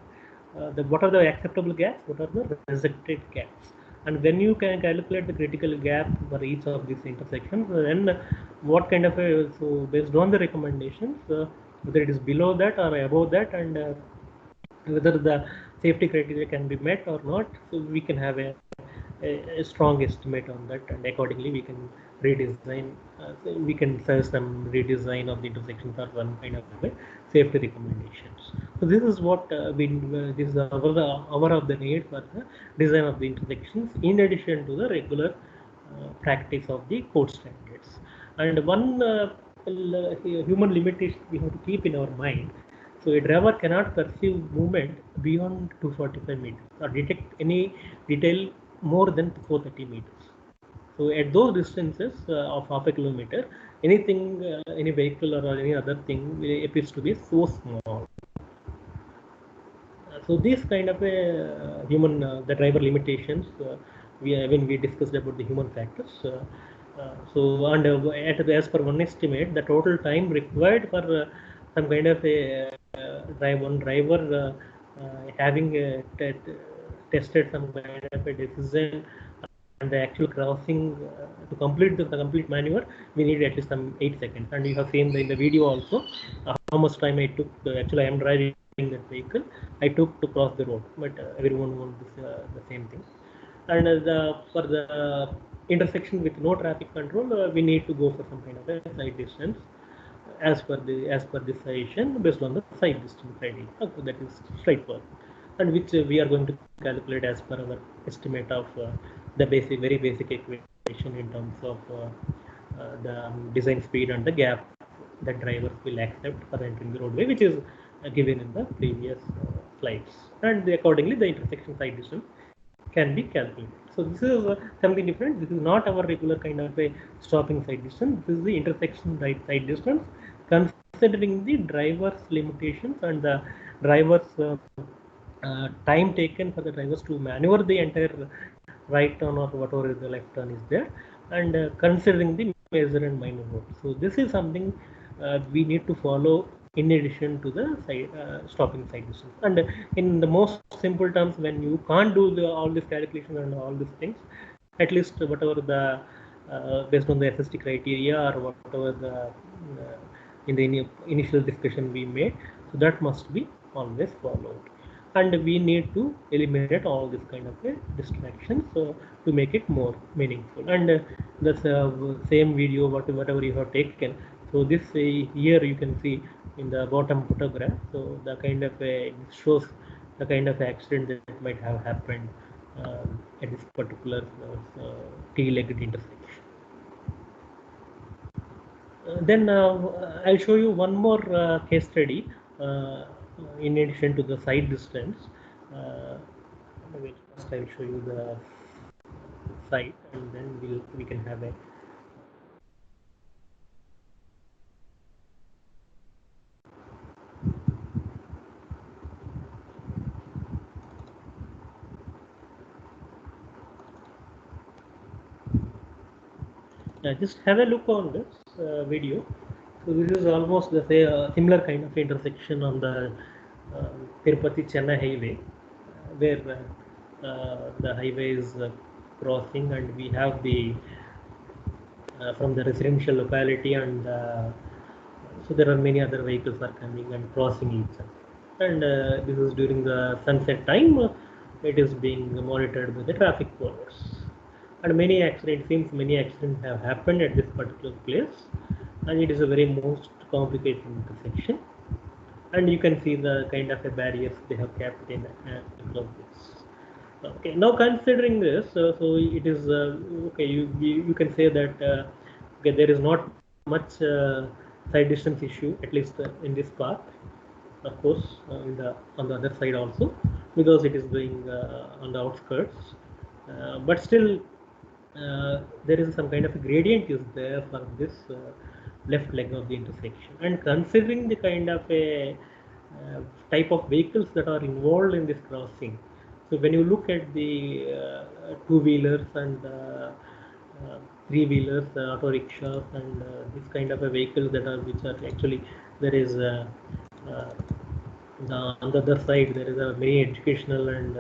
what are the acceptable gaps, what are the rejected gaps, and when you can calculate the critical gap for each of these intersections, then what kind of a, so based on the recommendations, whether it is below that or above that, and whether the safety criteria can be met or not, so we can have a strong estimate on that, and accordingly we can redesign, so we can suggest some redesign of the intersections or some kind of safety recommendations. So this is what this is our of the need for the design of the intersections, in addition to the regular practice of the code standards. And one human limitation we have to keep in our mind. So a driver cannot perceive movement beyond 245 meters or detect any detail more than 430 meters. So at those distances of half a kilometer, anything, any vehicle or any other thing appears to be so small. So this kind of a human, the driver limitations, when we discussed about the human factors. So and as per one estimate, the total time required for some kind of a one driver having tested some kind of a decision and the actual crossing to complete the complete maneuver, we need at least some 8 seconds. And you have seen in the video also how much time I took. Actually, I am driving that vehicle I took to cross the road, but everyone wants the same thing. And for the intersection with no traffic control, we need to go for some kind of a side distance as per the suggestion based on the side distance criteria. Okay, that is straightforward, and which we are going to calculate as per our estimate of the very basic equation in terms of the design speed and the gap that drivers will accept for entering the roadway, which is given in the previous slides. And accordingly, the intersection side distance can be calculated. So this is something different. This is not our regular kind of a stopping side distance. This is the intersection side distance, considering the driver's limitations and the driver's time taken for the drivers to maneuver the entire right turn or whatever the left turn is there, and considering the major and minor road. So this is something we need to follow in addition to the stopping side distance. And in the most simple terms, when you can't do all this calculation and all these things, at least whatever the based on the SST criteria or whatever the in the initial discussion we made, so that must be always followed. And we need to eliminate all this kind of distractions to make it more meaningful. And the same video whatever you have taken, so this here you can see in the bottom photograph, so the kind of it shows the kind of accident that might have happened at this particular T-legged intersection. Then I'll show you one more case study in addition to the side distance. First I'll show you the side, and then we can have a Just have a look on this video. So this is almost the similar kind of intersection on the Tirupati Chennai highway, where the highway is crossing, and we have the from the residential locality, and so there are many other vehicles are coming and crossing each other. And this is during the sunset time. It is being monitored by the traffic police. And many accidents, seems many accidents have happened at this particular place, and it is a very most complicated intersection. And you can see the kind of a barriers they have kept in across this. Okay, now considering this, so it is okay. You can say that okay, there is not much side distance issue, at least in this part. Of course, on the other side also, because it is going on the outskirts. But still, there is some kind of a gradient is there for this left leg of the intersection. And considering the kind of a type of vehicles that are involved in this crossing, so when you look at the two-wheelers and three-wheelers, auto rickshaws, and this kind of a vehicles that are which are actually there is uh, on the other side there is a many educational, and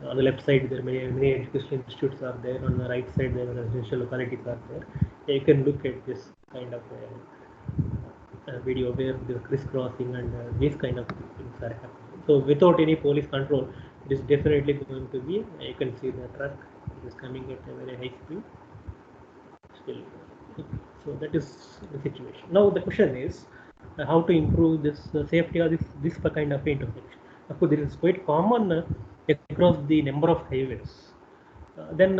on the left side there are many educational institutes are there. On the right side there are residential localities are there. You can look at this kind of a video where the crisscrossing and these kind of things are happening. So without any police control, it is definitely going to be. You can see the truck is coming at a very high speed. Still, so that is the situation. Now the question is how to improve this safety or this kind of intersection. Of course, this is quite common across the number of highways. Then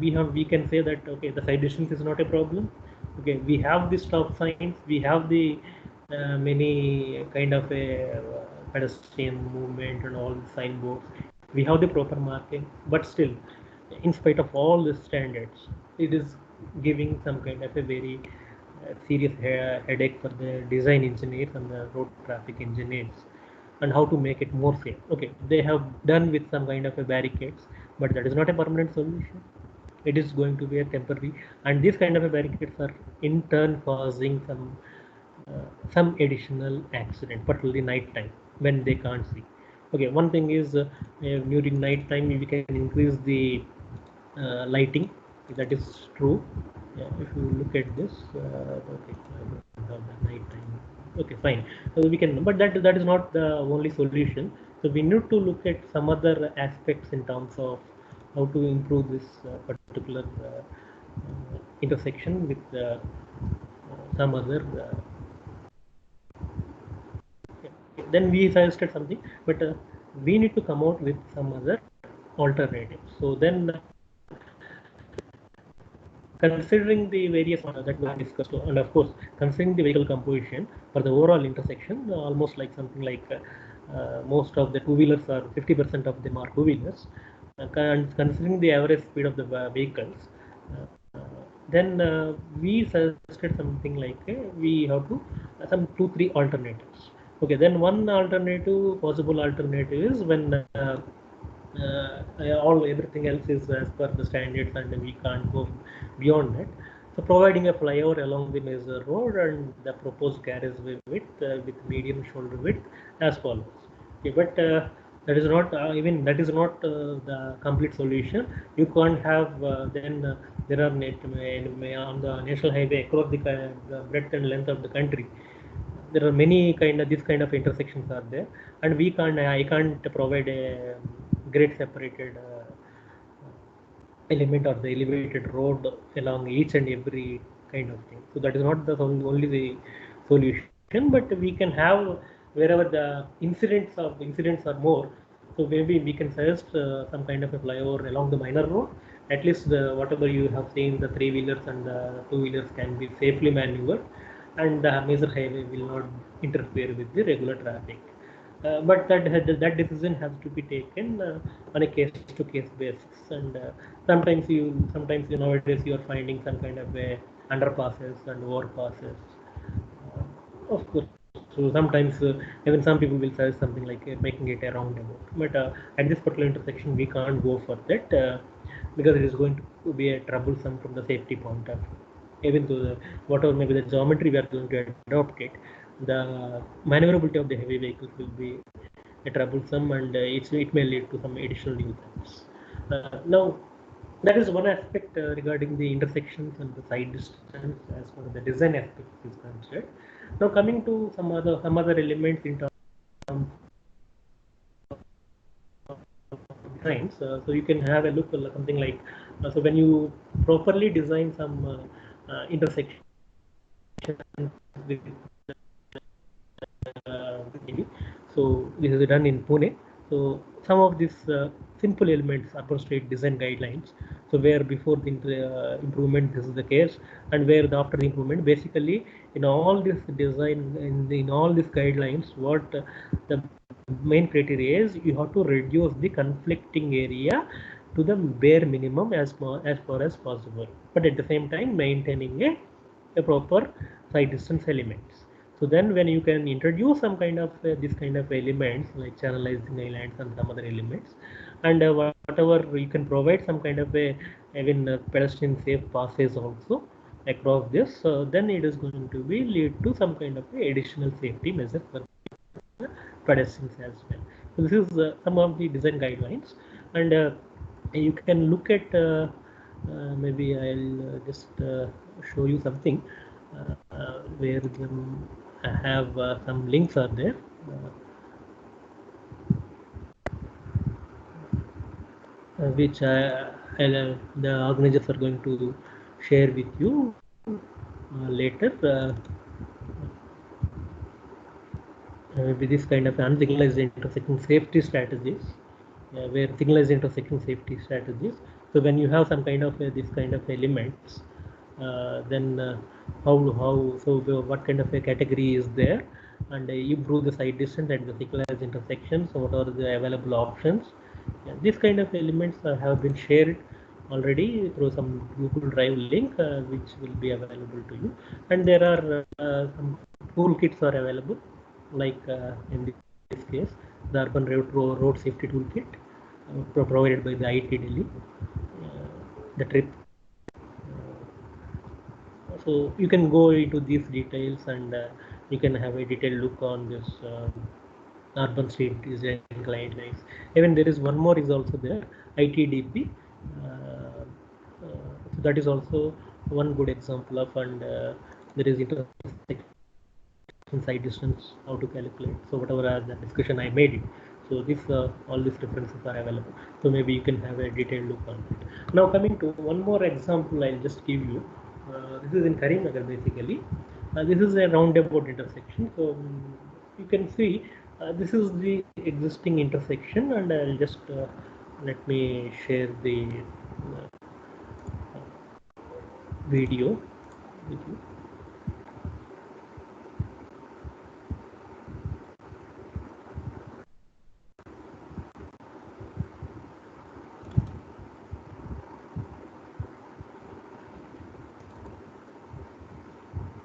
we can say that okay, the side distance is not a problem. Okay, we have the stop signs, we have the many kind of a pedestrian movement and all the signboards. We have the proper marking, but still, in spite of all the standards, it is giving some kind of a very serious headache for the design engineers and the road traffic engineers, and how to make it more safe. Okay, they have done with some kind of a barricades, but that is not a permanent solution. It is going to be a temporary, and these kind of a barricades are in turn causing some additional accident, particularly night time when they can't see. Okay, one thing is during night time we can increase the lighting. That is true. Yeah, if you look at this, okay, I don't have the night time. Okay, fine. So we can, but that is not the only solution. So we need to look at some other aspects in terms of how to improve this particular intersection with some other. Then we suggested something, but we need to come out with some other alternatives. So then considering the various that we have discussed, and of course considering the vehicle composition for the overall intersection, almost like something like most of the two-wheelers are 50% of them are two-wheelers, considering the average speed of the vehicles, then we suggested something like we have to some 2-3 alternatives. Okay, then one alternative, possible alternative is when all everything else is as per the standards and we can't go beyond that. So providing a flyover along the major road and the proposed carriageway width with medium shoulder width as follows. Okay, but that is not even that is not the complete solution. You can't have then there are on the national highway across the breadth and length of the country. There are many kind of this kind of intersections are there, and we can't I can't provide a grade separated element or the elevated road along each and every kind of thing. So that is not the only the solution, but we can have wherever the incidents are more. So maybe we can suggest some kind of a flyover along the minor road. At least the whatever you have seen, the three-wheelers and the two-wheelers can be safely maneuvered, and the major highway will not interfere with the regular traffic. But that decision has to be taken on a case-to-case basis, and sometimes you nowadays you are finding some kind of underpasses and overpasses. Of course, so sometimes even some people will say something like making it a roundabout, but at this particular intersection we can't go for that. because it is going to be a troublesome from the safety point of view. Even though whatever maybe the geometry we are going to adopt it, the maneuverability of the heavy vehicles will be a troublesome, and it may lead to some additional nuisance. Now, that is one aspect regarding the intersections and the side distance as far as the design aspect is concerned. Now, coming to some other elements in terms of designs, so you can have a look at something like so when you properly design some intersection with so this is done in Pune. So some of these simple elements upper state design guidelines, so where before the improvement this is the case, and where the after the improvement, basically in all this design, in all these guidelines, what the main criteria is, you have to reduce the conflicting area to the bare minimum as far as possible, but at the same time maintaining a proper side distance elements. So then when you can introduce some kind of this kind of elements like channelizing islands and some other elements, and whatever you can provide some kind of a even pedestrian safe passes also across this, then it is going to be lead to some kind of additional safety measures for pedestrians as well. So this is some of the design guidelines, and you can look at maybe I'll just show you something where I have some links are there. Which the organizers are going to share with you later. With this kind of unsignalized intersection safety strategies, where signalized intersection safety strategies. So when you have some kind of this kind of elements, then how so what kind of a category is there, and improve the side distance at the signalized intersections. So what are the available options? This kind of elements have been shared already through some Google Drive link, which will be available to you. And there are some toolkits are available, like in this case, the Urban Road Safety Toolkit provided by the IIT Delhi, the TRIP. So you can go into these details, and you can have a detailed look on this urban street design guidelines. Even there is one more is also there, ITDP. So that is also one good example of, and there is intersection side distance, how to calculate. So whatever the discussion I made it. So this all these references are available. So maybe you can have a detailed look on it. Now coming to one more example, I'll just give you. This is in Karimnagar basically. This is a roundabout intersection. So you can see this is the existing intersection, and I'll just let me share the video with you.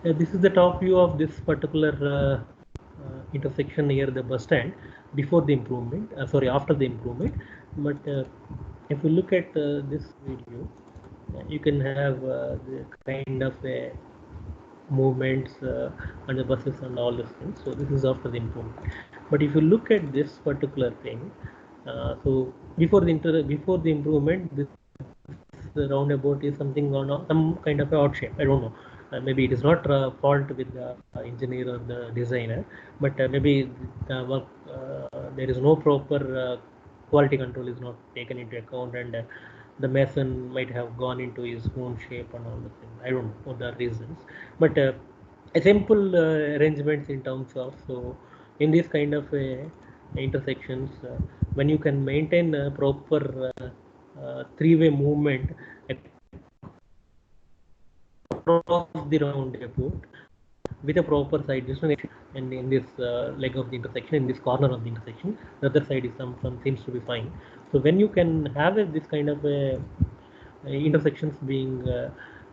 This is the top view of this particular intersection near the bus stand before the improvement, sorry, after the improvement. But if you look at this video, you can have the kind of movements on the buses and all these things. So this is after the improvement. But if you look at this particular thing, so before the improvement, this roundabout is something on some kind of a odd shape. I don't know. Maybe it is not fault with the engineer or the designer, but maybe the work, there is no proper quality control is not taken into account, and the mason might have gone into his own shape and all the things. I don't know what the reasons, but a simple arrangements in terms of, so in this kind of intersections, when you can maintain a proper three-way movement across the roundabout with a proper side distance, and in this leg of the intersection, in this corner of the intersection, the other side is some seems to be fine. So when you can have this kind of intersections being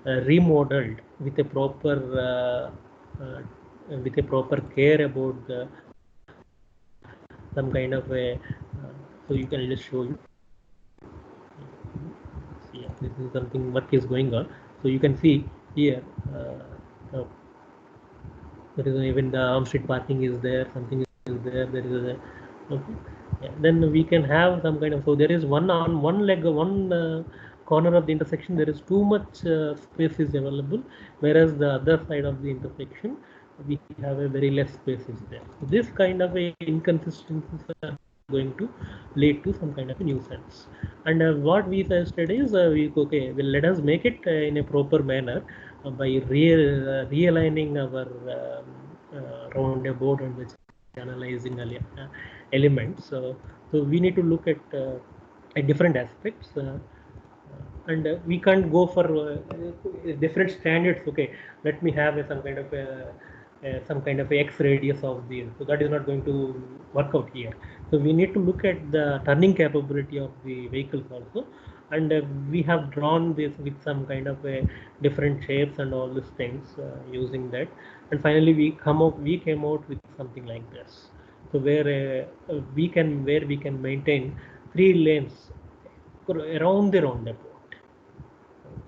remodeled with a proper care about the, some kind of a so you can just show you. this is something work is going on. So you can see here there is even the arm street parking is there, something is there, there is a okay. Yeah, then we can have some kind of, so there is one on one leg, one corner of the intersection, there is too much space is available, whereas the other side of the intersection we have a very less space is there. So this kind of a inconsistencies are going to lead to some kind of a nuisance. And what we suggested is okay, well, let us make it in a proper manner by realigning our roundabout and the channelizing elements. So we need to look at different aspects. And we can't go for different standards. Okay, let me have some kind of X radius of the, so that is not going to work out here. So we need to look at the turning capability of the vehicles also, and we have drawn this with some kind of different shapes and all these things using that, and finally we came out with something like this. So where we can maintain 3 lanes around the roundabout.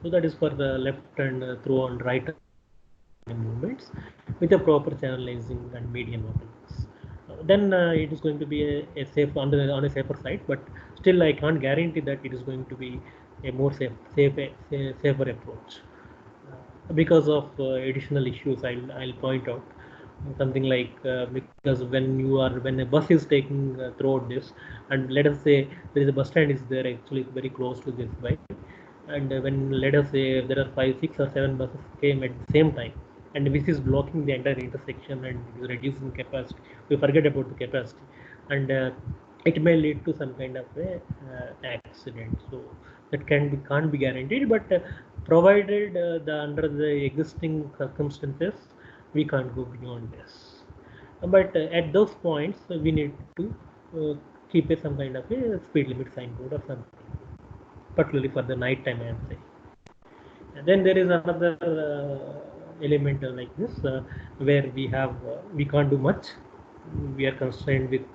So that is for the left and through and right movements with a proper channelizing and median openings. Then it is going to be a safe on a safer side, but still I can't guarantee that it is going to be a more safer approach because of additional issues. I'll point out something like because when a bus is taking throughout this, and let us say there is a bus stand is there actually very close to this bike, and when let us say there are 5, 6 or 7 buses came at the same time, and which is blocking the entire intersection and is reducing capacity, we forget about the capacity, and it may lead to some kind of a accident. So that can't be guaranteed, but provided under the existing circumstances we can't go beyond this. But at those points we need to keep some kind of a speed limit signboard or something, particularly for the night time, I am saying. And then there is another element like this where we can't do much. We are constrained with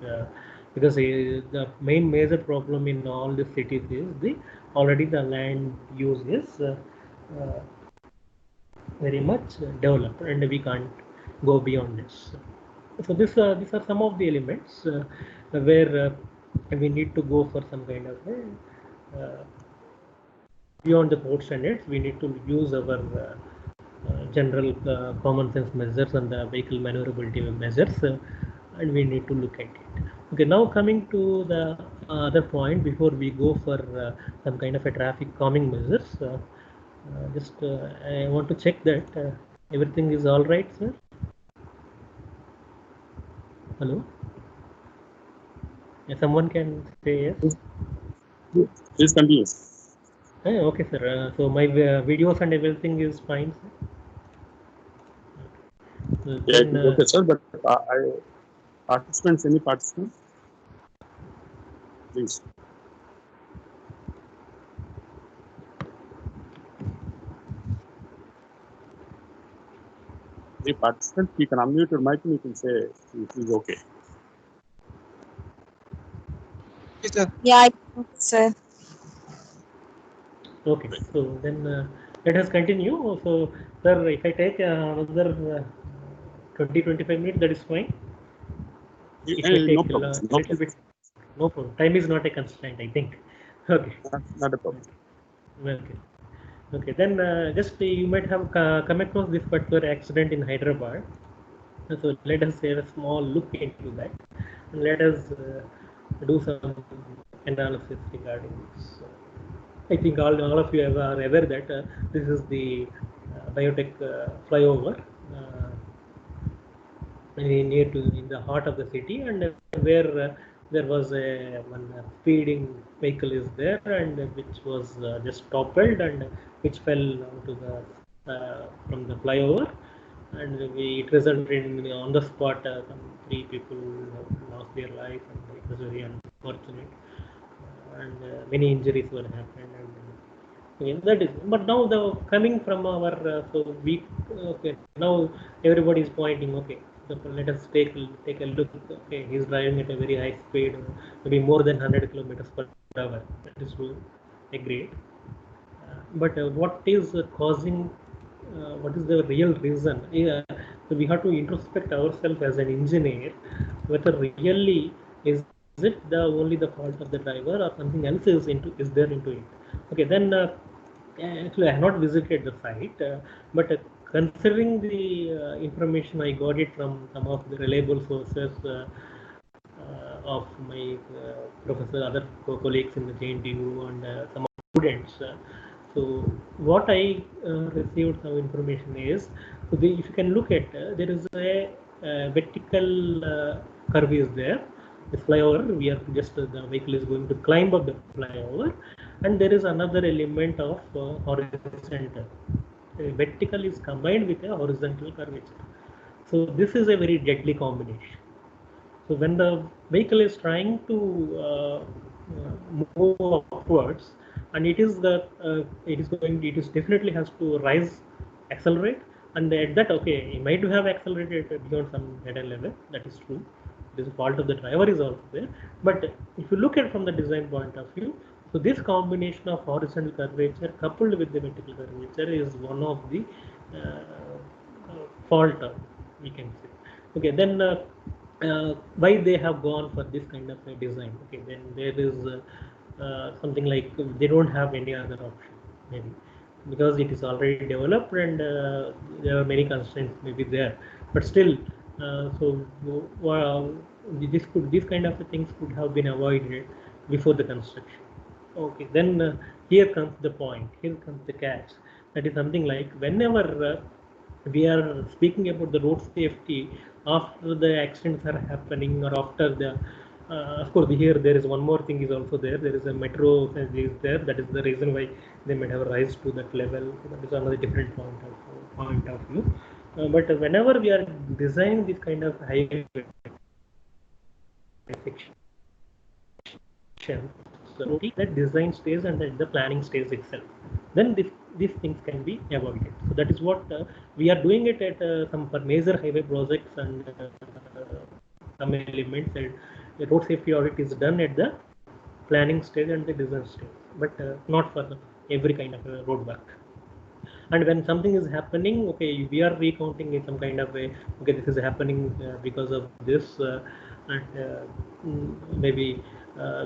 because the main major problem in all the cities is already the land use is very much developed, and we can't go beyond this. So these are some of the elements where we need to go for some kind of beyond the port standards. We need to use our general common sense measures and the vehicle maneuverability measures, and we need to look at it. Okay, now coming to the other point before we go for some kind of a traffic calming measures. Just I want to check that everything is all right, sir. Hello. Yeah, someone can say yes. Please continue. Okay, sir. So my videos and everything is fine, sir. Yeah, it is okay, sir. But any participants? Please. Any participant, you can unmute your mic and you can say it is okay. Yeah, sir. Okay, so then let us continue. So, sir, if I take another 20-25 minutes, that is fine. It may take No problem. a little bit. No problem. Time is not a constraint, I think. Okay. Not a problem. Okay. Okay. Then just you might have come across this particular accident in Hyderabad. So let us have a small look into that, and let us do some analysis regarding this. I think all of you are aware that this is the biotech flyover near to in the heart of the city, and where there was one speeding vehicle is there, and which was just toppled and which fell onto the from the flyover, and it resulted in on the spot some 3 people lost their life, and it was very unfortunate, and many injuries were happened, and that is. But now the coming from our so we okay, now everybody is pointing, okay, let us take a look. Okay, he's driving at a very high speed, maybe more than 100 kilometers per hour. That is true, agreed. but what is causing, what is the real reason? So we have to introspect ourselves as an engineer, whether really is it the only the fault of the driver or something else is there into it. Okay, then actually I have not visited the site, but considering the information I got it from some of the reliable sources of my professor, other colleagues in the JNTU and some students. So what I received some information is, so if you can look at, there is a vertical curve is there. The flyover, we are just the vehicle is going to climb up the flyover, and there is another element of horizontal. Vertical is combined with a horizontal curvature. So this is a very deadly combination. So when the vehicle is trying to move upwards, and it is it is definitely has to rise, accelerate, and at that, okay, it might have accelerated beyond some hidden level. That is true. This fault of the driver is also there. But if you look at from the design point of view, so this combination of horizontal curvature coupled with the vertical curvature is one of the fault, we can say. Okay, then why they have gone for this kind of a design? Okay, then there is something like they don't have any other option, maybe because it is already developed, and there are many constraints maybe there, but still, so this kind of things could have been avoided before the construction. Okay, then here comes the point, here comes the catch. That is something like whenever we are speaking about the road safety after the accidents are happening, or after the of course here there is one more thing is also there. There is a metro is there. That is the reason why they might have rise to that level. That is another different point of view. But whenever we are designing this kind of highway section, so that design stage and the planning stage itself, then these things can be avoided. So that is what we are doing it at some for major highway projects, and some elements, and the road safety audit is done at the planning stage and the design stage, but not for every kind of road work. And when something is happening, okay, we are recounting in some kind of way, okay, this is happening because of this, and maybe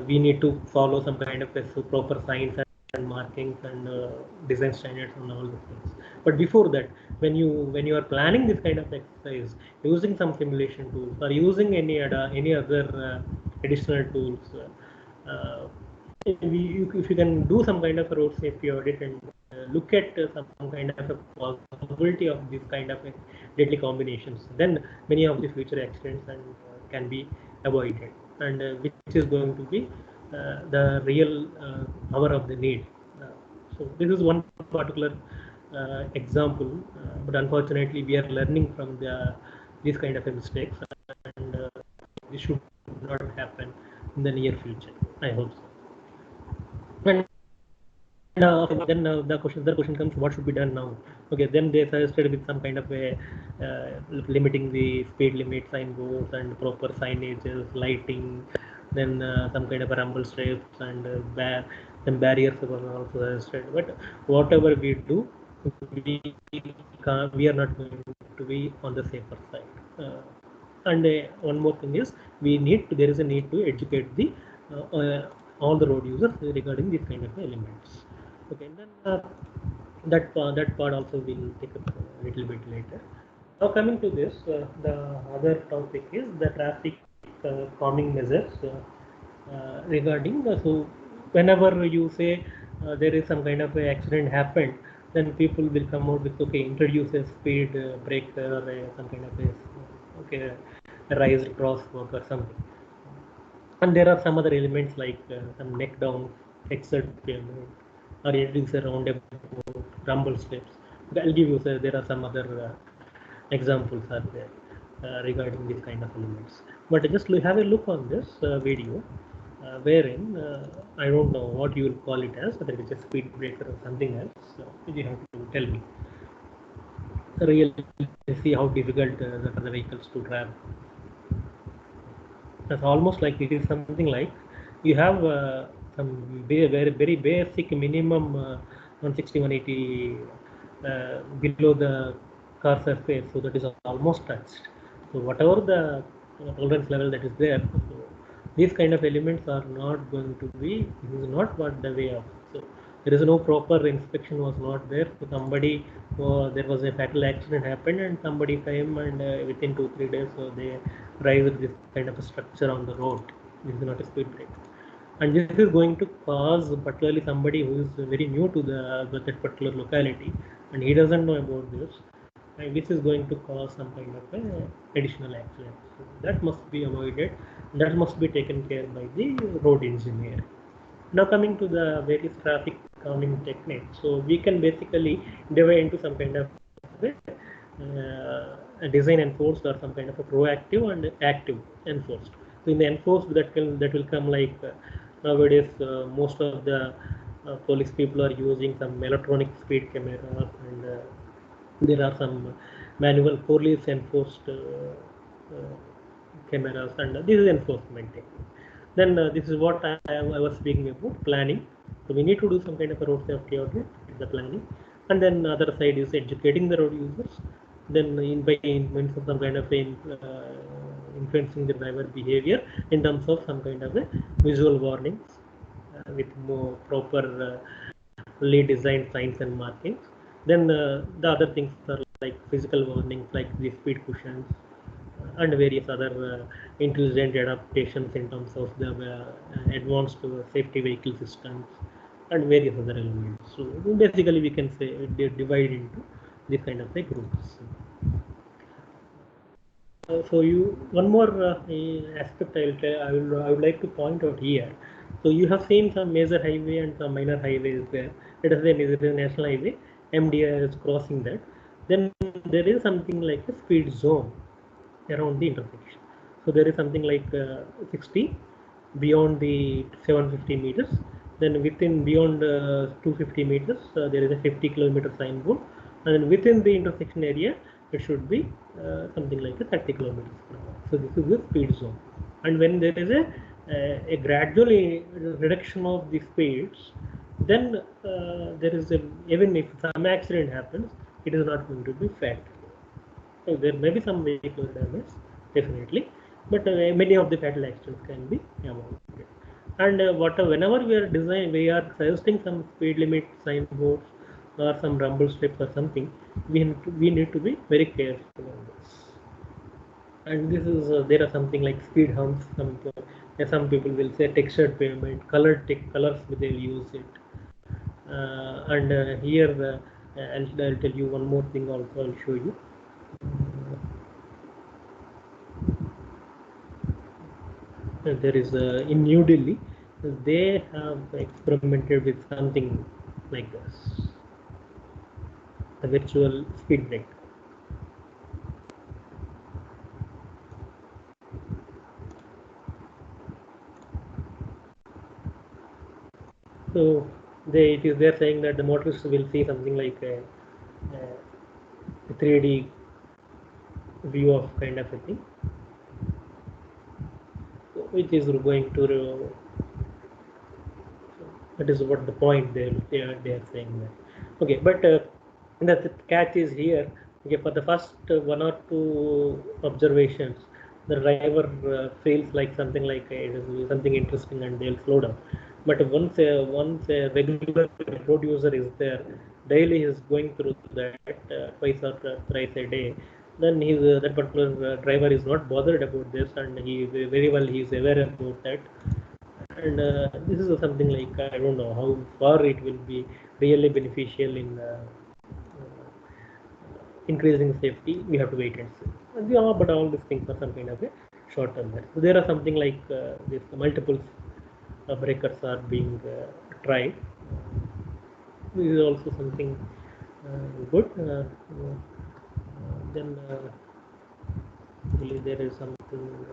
we need to follow some kind of proper signs and markings and design standards and all these things. But before that, when you are planning this kind of exercise, using some simulation tools or using any other additional tools, if you can do some kind of a road safety audit and look at some kind of a possibility of this kind of deadly combinations, then many of the future accidents and can be avoided, and which is going to be the real hour of the need. So this is one particular example, but unfortunately we are learning from these kind of mistakes, and this should not happen in the near future. I hope so. And then the question comes, what should be done now? Okay, then they suggested with some kind of a limiting the speed limit signboards and proper signages, lighting, then some kind of a rumble strips, and then barriers were also suggested. But whatever we do, we are not going to be on the safer side. And one more thing is, there is a need to educate the all the road users regarding these kind of elements. Okay, and then that part also we'll take up a little bit later. Now coming to this, the other topic is the traffic calming measures regarding. So whenever you say there is some kind of a accident happened, then people will come out with, okay, introduce a speed breaker, some kind of a okay, a raised crosswalk or something. And there are some other elements like some neck down, exit payment, or introduce a roundabout, rumble strips. I'll give you, there are some other examples are there regarding these kind of elements. But just have a look on this video, wherein I don't know what you will call it as, whether it is a speed breaker or something else. You have to tell me. Really see how difficult for the vehicles to travel. It's almost like it is something like you have some very basic minimum 160, 180 below the car surface, so that is almost touched. So whatever the tolerance level that is there, so these kind of elements are not going to be, this is not what the way of. So there is no proper inspection was not there. So somebody, there was a fatal accident happened and somebody came and within 2-3 days, so they raised this kind of a structure on the road. This is not a speed break. And this is going to cause particularly somebody who is very new to that particular locality and he doesn't know about this, and this is going to cause some kind of additional accident. So that must be avoided. That must be taken care by the road engineer. Now coming to the various traffic calming techniques, so we can basically divide into some kind of a design enforced or some kind of a proactive and active enforced. So in the enforced, that will come like nowadays most of the police people are using some electronic speed cameras, and there are some manual police enforced cameras, and this is enforcement technique. Then this is what I was speaking about, planning. So we need to do some kind of a road safety audit, the planning, and then other side is educating the road users. Then by means of some kind of influencing the driver behavior in terms of some kind of a visual warnings with more proper lead design signs and markings. Then the other things are like physical warnings, like the speed cushions and various other intelligent adaptations in terms of the advanced safety vehicle systems and various other elements. So basically we can say divide into this kind of groups. So one more aspect I would like to point out here. So you have seen some major highway and some minor highways there. Let us say it is a national highway, MDR is crossing that. Then there is something like a speed zone around the intersection. So there is something like 60 beyond the 750 meters. Then beyond 250 meters, there is a 50-kilometer signboard, and then within the intersection area, it should be something like a 30 kilometers per hour. So this is the speed zone. And when there is a gradual reduction of the speeds, then there is even if some accident happens, it is not going to be fatal. So there may be some vehicle damage, definitely, but many of the fatal accidents can be avoided. And whenever we are suggesting some speed limit signboards or some rumble strips or something, we need to be very careful on this. And this is there are something like speed humps. Some people will say textured pavement, colors they'll use it. And here I'll tell you one more thing also. I'll show you. There is in New Delhi, they have experimented with something like this, a virtual speed break. So they're saying that the motorists will see something like a 3D view of kind of a thing, which is going to that is what the point they are saying that. Okay, but the catch is here. Okay, for the first one or two observations, the driver feels like something like it is something interesting and they'll slow down. But once a regular road user is there, daily is going through that twice or thrice a day, then that particular driver is not bothered about this, and he very well he is aware about that. And this is something like I don't know how far it will be really beneficial in increasing safety. We have to wait and see. But all these things are some kind of a short term. So there are something like this multiple breakers are being tried. This is also something good. Then there is something.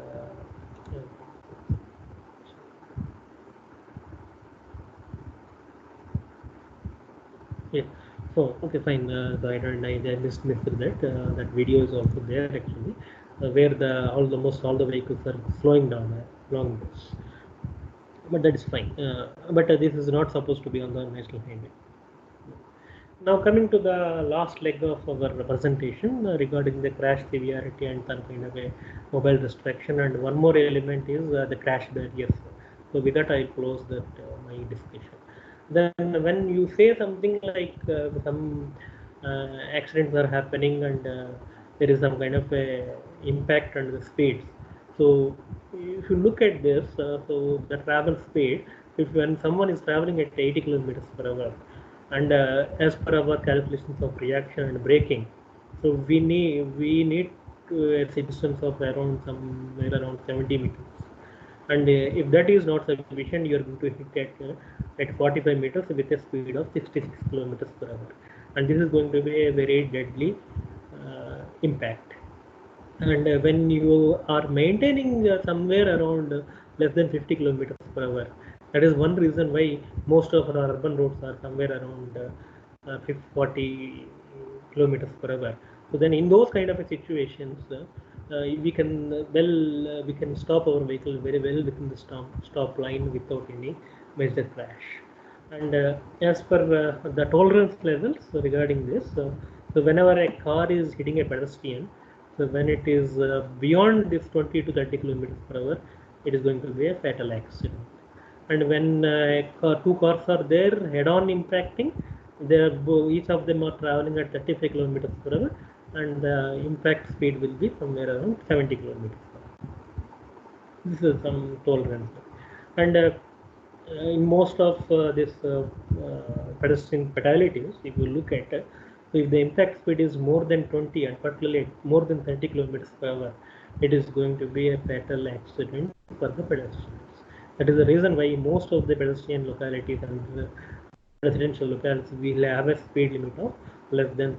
Yeah. So okay, fine. So I missed that. That video is also there actually, where almost all the vehicles are slowing down along this. But that is fine. But this is not supposed to be on the national highway. Now coming to the last leg of our presentation regarding the crash severity and some kind of a mobile distraction, and one more element is the crash barriers. So with that I'll close that my discussion. Then when you say something like some accidents are happening and there is some kind of a impact on the speeds. So if you look at this, so the travel speed, if when someone is traveling at 80 kilometers per hour, and as per our calculations of reaction and braking, so we need a distance of around somewhere around 70 meters, and if that is not sufficient, you are going to hit at 45 meters with a speed of 66 kilometers per hour, and this is going to be a very deadly impact. And when you are maintaining somewhere around less than 50 kilometers per hour, that is one reason why most of our urban roads are somewhere around 40 kilometers per hour. So then in those kind of situations, we can we can stop our vehicle very well within the stop line without any major crash. And as per the tolerance levels regarding this, so whenever a car is hitting a pedestrian, so when it is beyond this 20 to 30 kilometers per hour, it is going to be a fatal accident. And when two cars are there head-on impacting, each of them are traveling at 35 kilometers per hour, and the impact speed will be somewhere around 70 kilometers per hour. This is some tolerance. And in most of this pedestrian fatalities, if you look at so if the impact speed is more than 20 and particularly more than 30 kilometers per hour, it is going to be a fatal accident for the pedestrians. That is the reason why most of the pedestrian localities and residential localities will have a speed limit of less than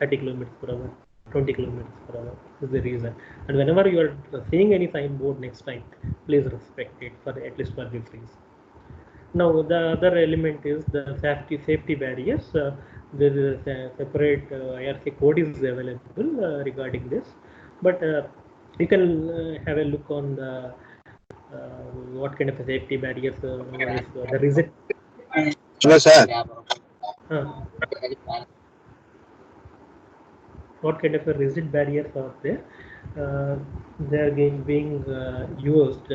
30 kilometers per hour, 20 kilometers per hour. This is the reason. And whenever you are seeing any signboard next time, please respect it for at least for this reason. Now the other element is the safety barriers. There is a separate IRC code is available regarding this, but you can have a look on the what kind of a safety barriers there is it. Hello, sir. What kind of a rigid barriers are there? They are being used,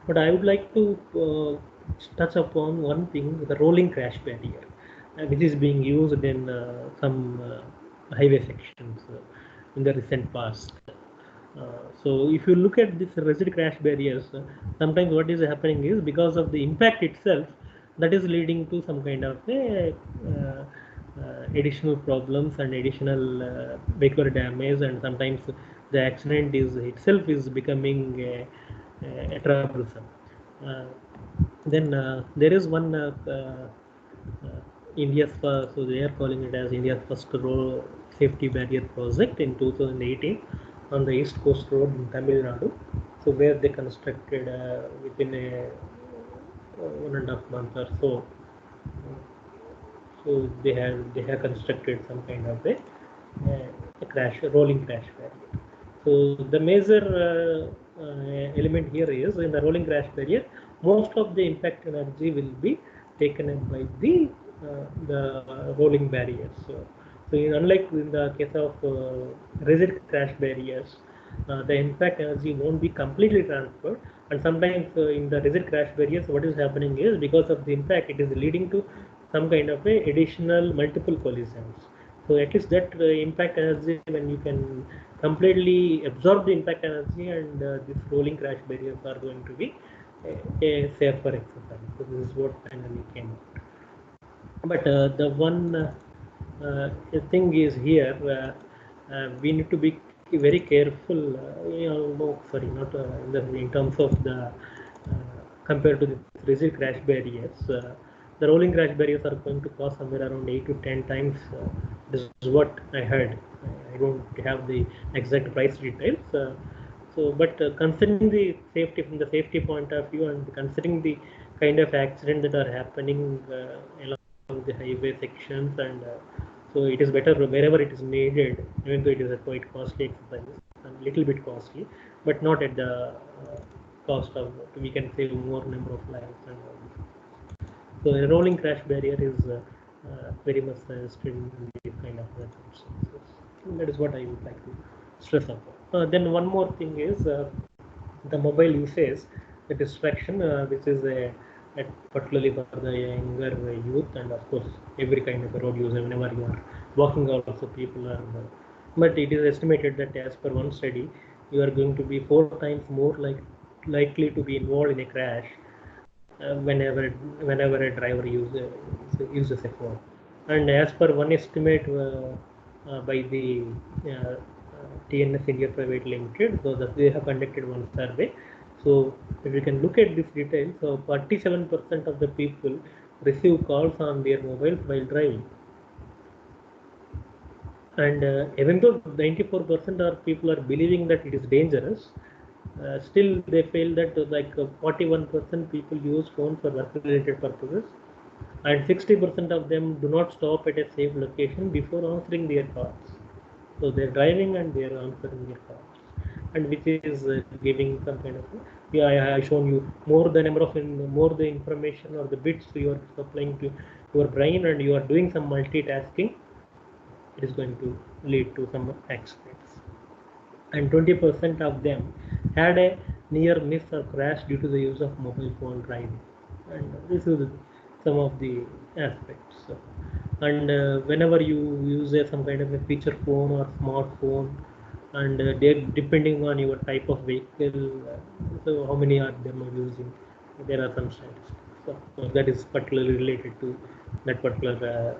but I would like to touch upon one thing: the rolling crash barrier, which is being used in some highway sections in the recent past. So if you look at this rigid crash barriers, sometimes what is happening is because of the impact itself, that is leading to some kind of additional problems and additional vehicular damage, and sometimes the accident is itself is becoming troublesome. Then there is one India's first, so they are calling it as India's first road safety barrier project in 2018 on the East Coast Road in Tamil Nadu. So where they constructed within a 1.5 months or so. So they have constructed some kind of a rolling crash barrier. So the major element here is in the rolling crash barrier, most of the impact energy will be taken up by the rolling barriers. So unlike in the case of rigid crash barriers, the impact energy won't be completely transferred, and sometimes in the rigid crash barriers, what is happening is because of the impact, it is leading to some kind of a additional multiple collisions. So at least that impact energy, when you can completely absorb the impact energy, and this rolling crash barriers are going to be a safer exercise. So this is what finally came out. But the one thing is here, we need to be very careful. Sorry, not in terms of the compared to the rigid crash barriers. The rolling crash barriers are going to cost somewhere around 8 to 10 times. This is what I heard. I don't have the exact price details. But considering the safety from the safety point of view, and considering the kind of accidents that are happening along the highway sections, and so it is better wherever it is needed, even though it is a quite costly exercise, a little bit costly, but not at the cost of, we can save more number of lives and all this. So a rolling crash barrier is very much suggested in these kind of methods. So that is what I would like to stress upon. Then one more thing is the mobile usage, the distraction, which is particularly for the younger youth, and of course every kind of road user. Whenever you are walking, also people are. But it is estimated that as per one study, you are going to be 4 times more likely to be involved in a crash whenever a driver uses a phone. And as per one estimate by the TNS India Private Limited, so that they have conducted one survey. So if you can look at this detail, so 47% of the people receive calls on their mobiles while driving. And even though 94% of people are believing that it is dangerous, still they feel that 41% people use phone for work-related purposes, and 60% of them do not stop at a safe location before answering their calls. So they're driving and they're answering their calls, and which is giving some kind of I have shown you more the information or the bits you are supplying to your brain, and you are doing some multitasking. It is going to lead to some accidents. And 20% of them had a near miss or crash due to the use of mobile phone driving. And this is some of the aspects. And whenever you use some kind of a feature phone or smartphone, and depending on your type of vehicle, so how many are them are using, there are some statistics. So that is particularly related to that particular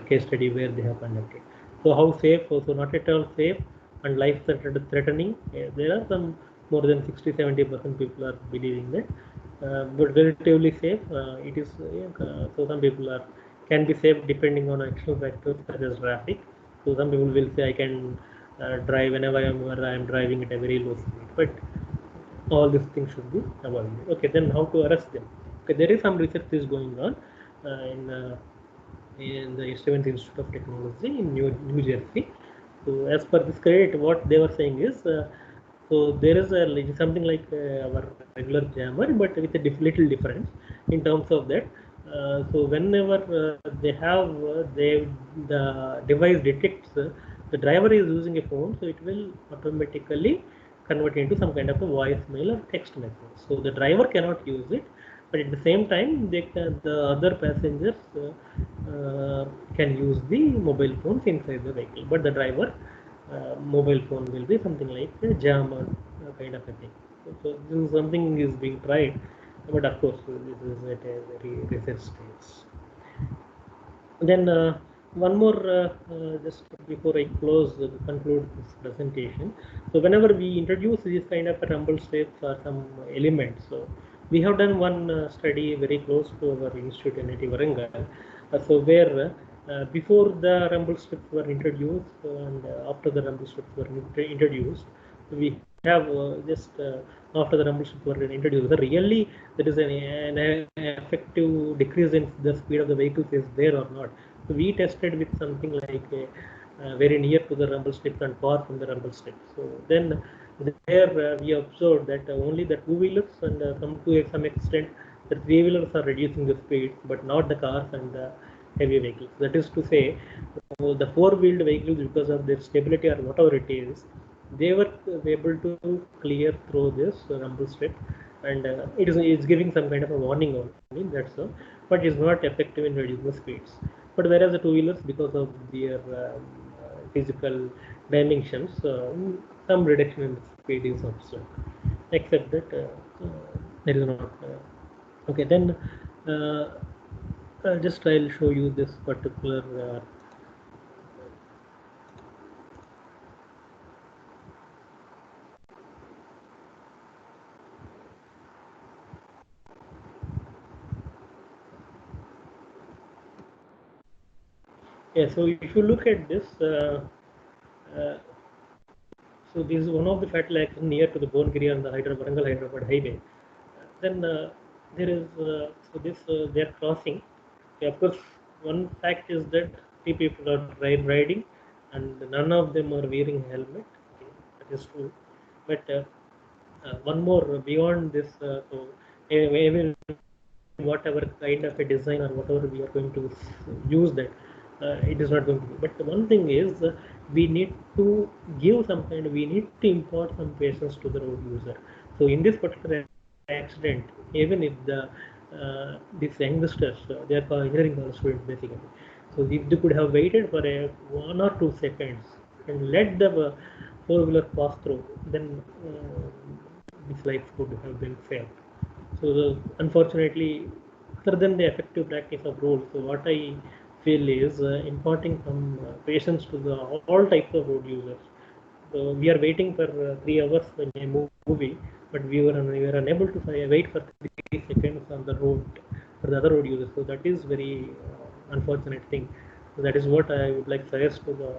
case study where they have conducted. So how safe? Also not at all safe and life threatening. There are some more than 60-70% people are believing that, but relatively safe. It is so some people can be safe depending on external factors such as traffic. So some people will say I can drive whenever I am driving at a very low speed, but all these things should be avoided. Okay, then how to arrest them? Okay, there is some research is going on in the Stevens Institute of Technology in New Jersey. So as per this credit, what they were saying is, so there is something like our regular jammer, but with a little difference in terms of that. So whenever they have the device detects the driver is using a phone, so it will automatically convert into some kind of a voicemail or text message. So the driver cannot use it, but at the same time the other passengers can use the mobile phones inside the vehicle, but the driver mobile phone will be something like a jammer kind of a thing. So this is something is being tried, but of course this is at a very research stage. Then one more just before I conclude this presentation. So whenever we introduce these kind of rumble strips or some elements, so we have done one study very close to our institute in NIT Warangal. So where before the rumble strips were introduced and after the rumble strips were introduced, we have just after the rumble strips were introduced, really there is an effective decrease in the speed of the vehicles is there or not. So we tested with something like very near to the rumble strips and far from the rumble strips. So then there we observed that only the two-wheelers and some extent the three-wheelers are reducing the speed, but not the cars and the heavy vehicles. That is to say, the four-wheeled vehicles, because of their stability or whatever it is, they were able to clear through this rumble strip, and it's giving some kind of a warning only, that's all, but it's not effective in reducing the speeds. But whereas the two-wheelers, because of their physical dimensions, some reduction in speed is observed, except that there is not. Okay, then just I'll show you this particular yeah, so if you look at this, so this is one of the fatal accidents near to the Bongiri on the Warangal Hyderabad highway. Then there is so this they are crossing. Okay, of course, one fact is that three people are riding, and none of them are wearing helmet. Okay, that is true. But one more beyond this, so every whatever kind of a design or whatever we are going to use that, it is not going to be. But one thing is, we need to give some kind of, we need to impart some patience to the road user. So in this particular accident, even if these youngsters, they are engineering college students basically. So if they could have waited for 1 or 2 seconds and let the four-wheeler pass through, then this life could have been saved. So unfortunately, other than the effective practice of rules, so what I feel is imparting some patience to all types of road users. So we are waiting for 3 hours in a movie, but we were unable to wait for 3 seconds on the road for the other road users. So that is very unfortunate thing. So that is what I would like to suggest to the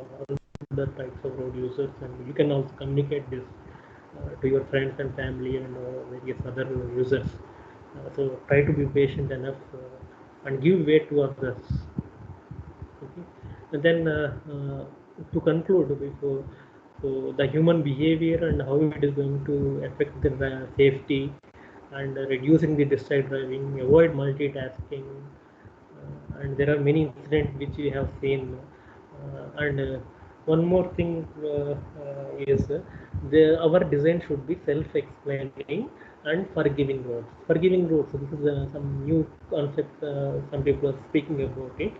other types of road users, and you can also communicate this to your friends and family and various other users. So try to be patient enough and give way to others. Okay. And then to conclude, so the human behavior and how it is going to affect the safety and reducing the distracted driving, avoid multitasking, and there are many incidents which we have seen. And one more thing is our design should be self-explaining and forgiving roads. Forgiving roads. So this is some new concept. Some people are speaking about it.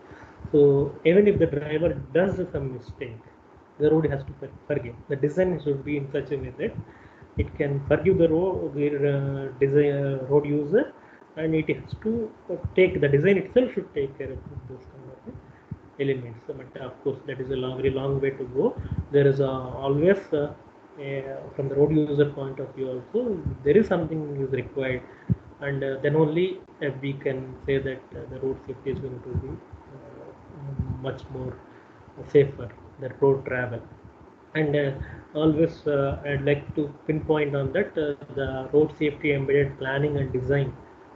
So even if the driver does some mistake, the road has to forgive. The design should be in such a way that it can forgive the road user, and it has to take, the design itself should take care of those kind of elements. But of course, that is a very long way to go. There is always from the road user point of view also, there is something is required, and then only we can say that the road safety is going to be much more safer, the road travel. And always I'd like to pinpoint on that the road safety embedded planning and design.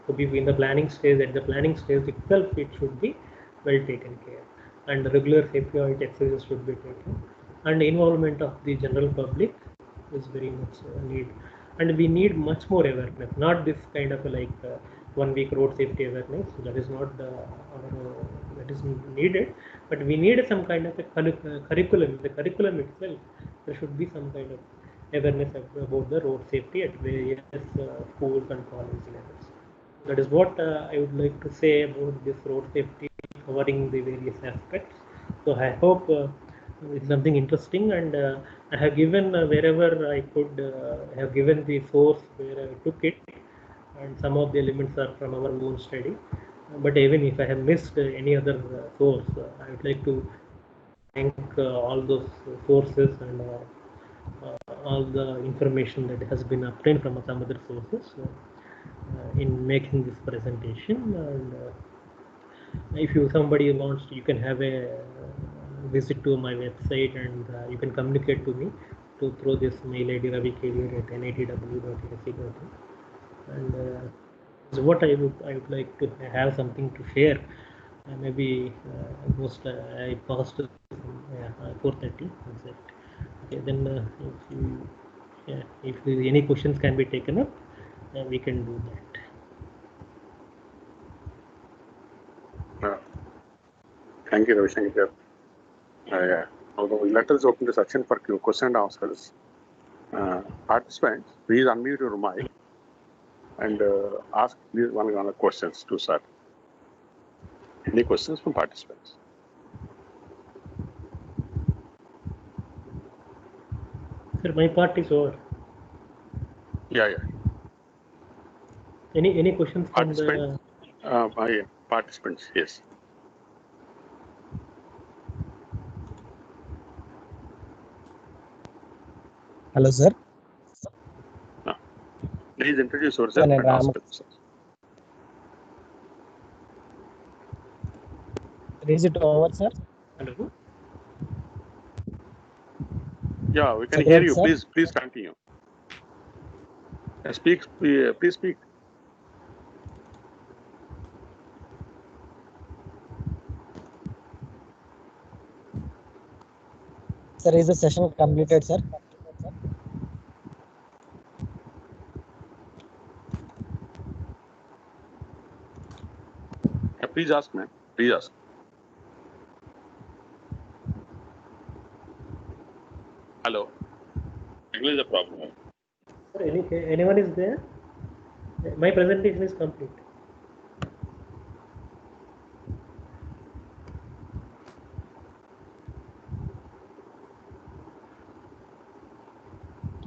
So in the planning stage, at the planning stage itself, it should be well taken care, and regular safety audit exercises should be taken, and involvement of the general public is very much need. And we need much more awareness, not this kind of 1 week road safety awareness. So that is not that is needed, but we need some kind of a curriculum. The curriculum itself, there should be some kind of awareness about the road safety at various schools and college levels. That is what I would like to say about this road safety, covering the various aspects. So I hope it's something interesting, and I have given wherever I could, I have given the source where I took it, and some of the elements are from our own study. But even if I have missed any other source, I would like to thank all those sources and all the information that has been obtained from some other sources in making this presentation. And if somebody wants, you can have a visit to my website, and you can communicate to me through this mail ID ravikev@nitw.ac.in. And is what I would like to have something to share. Maybe almost I passed 4:30. Okay, then if any questions can be taken up, we can do that. Thank you, Ravi Shankar. Let us open the section for question and answers. Participants, please unmute your mic and ask these one questions to sir. Any questions from participants? Sir, my part is over. Yeah. Any questions from the participants? Yes. Hello, sir. Please introduce yourself and ask questions. Is it over, sir? Hello. Yeah, we can hear you. Sir? Please continue. Please speak. Sir, is the session completed, sir? Please ask, ma'am. Please ask. Hello. English is the problem. Sir, anyone is there? My presentation is complete.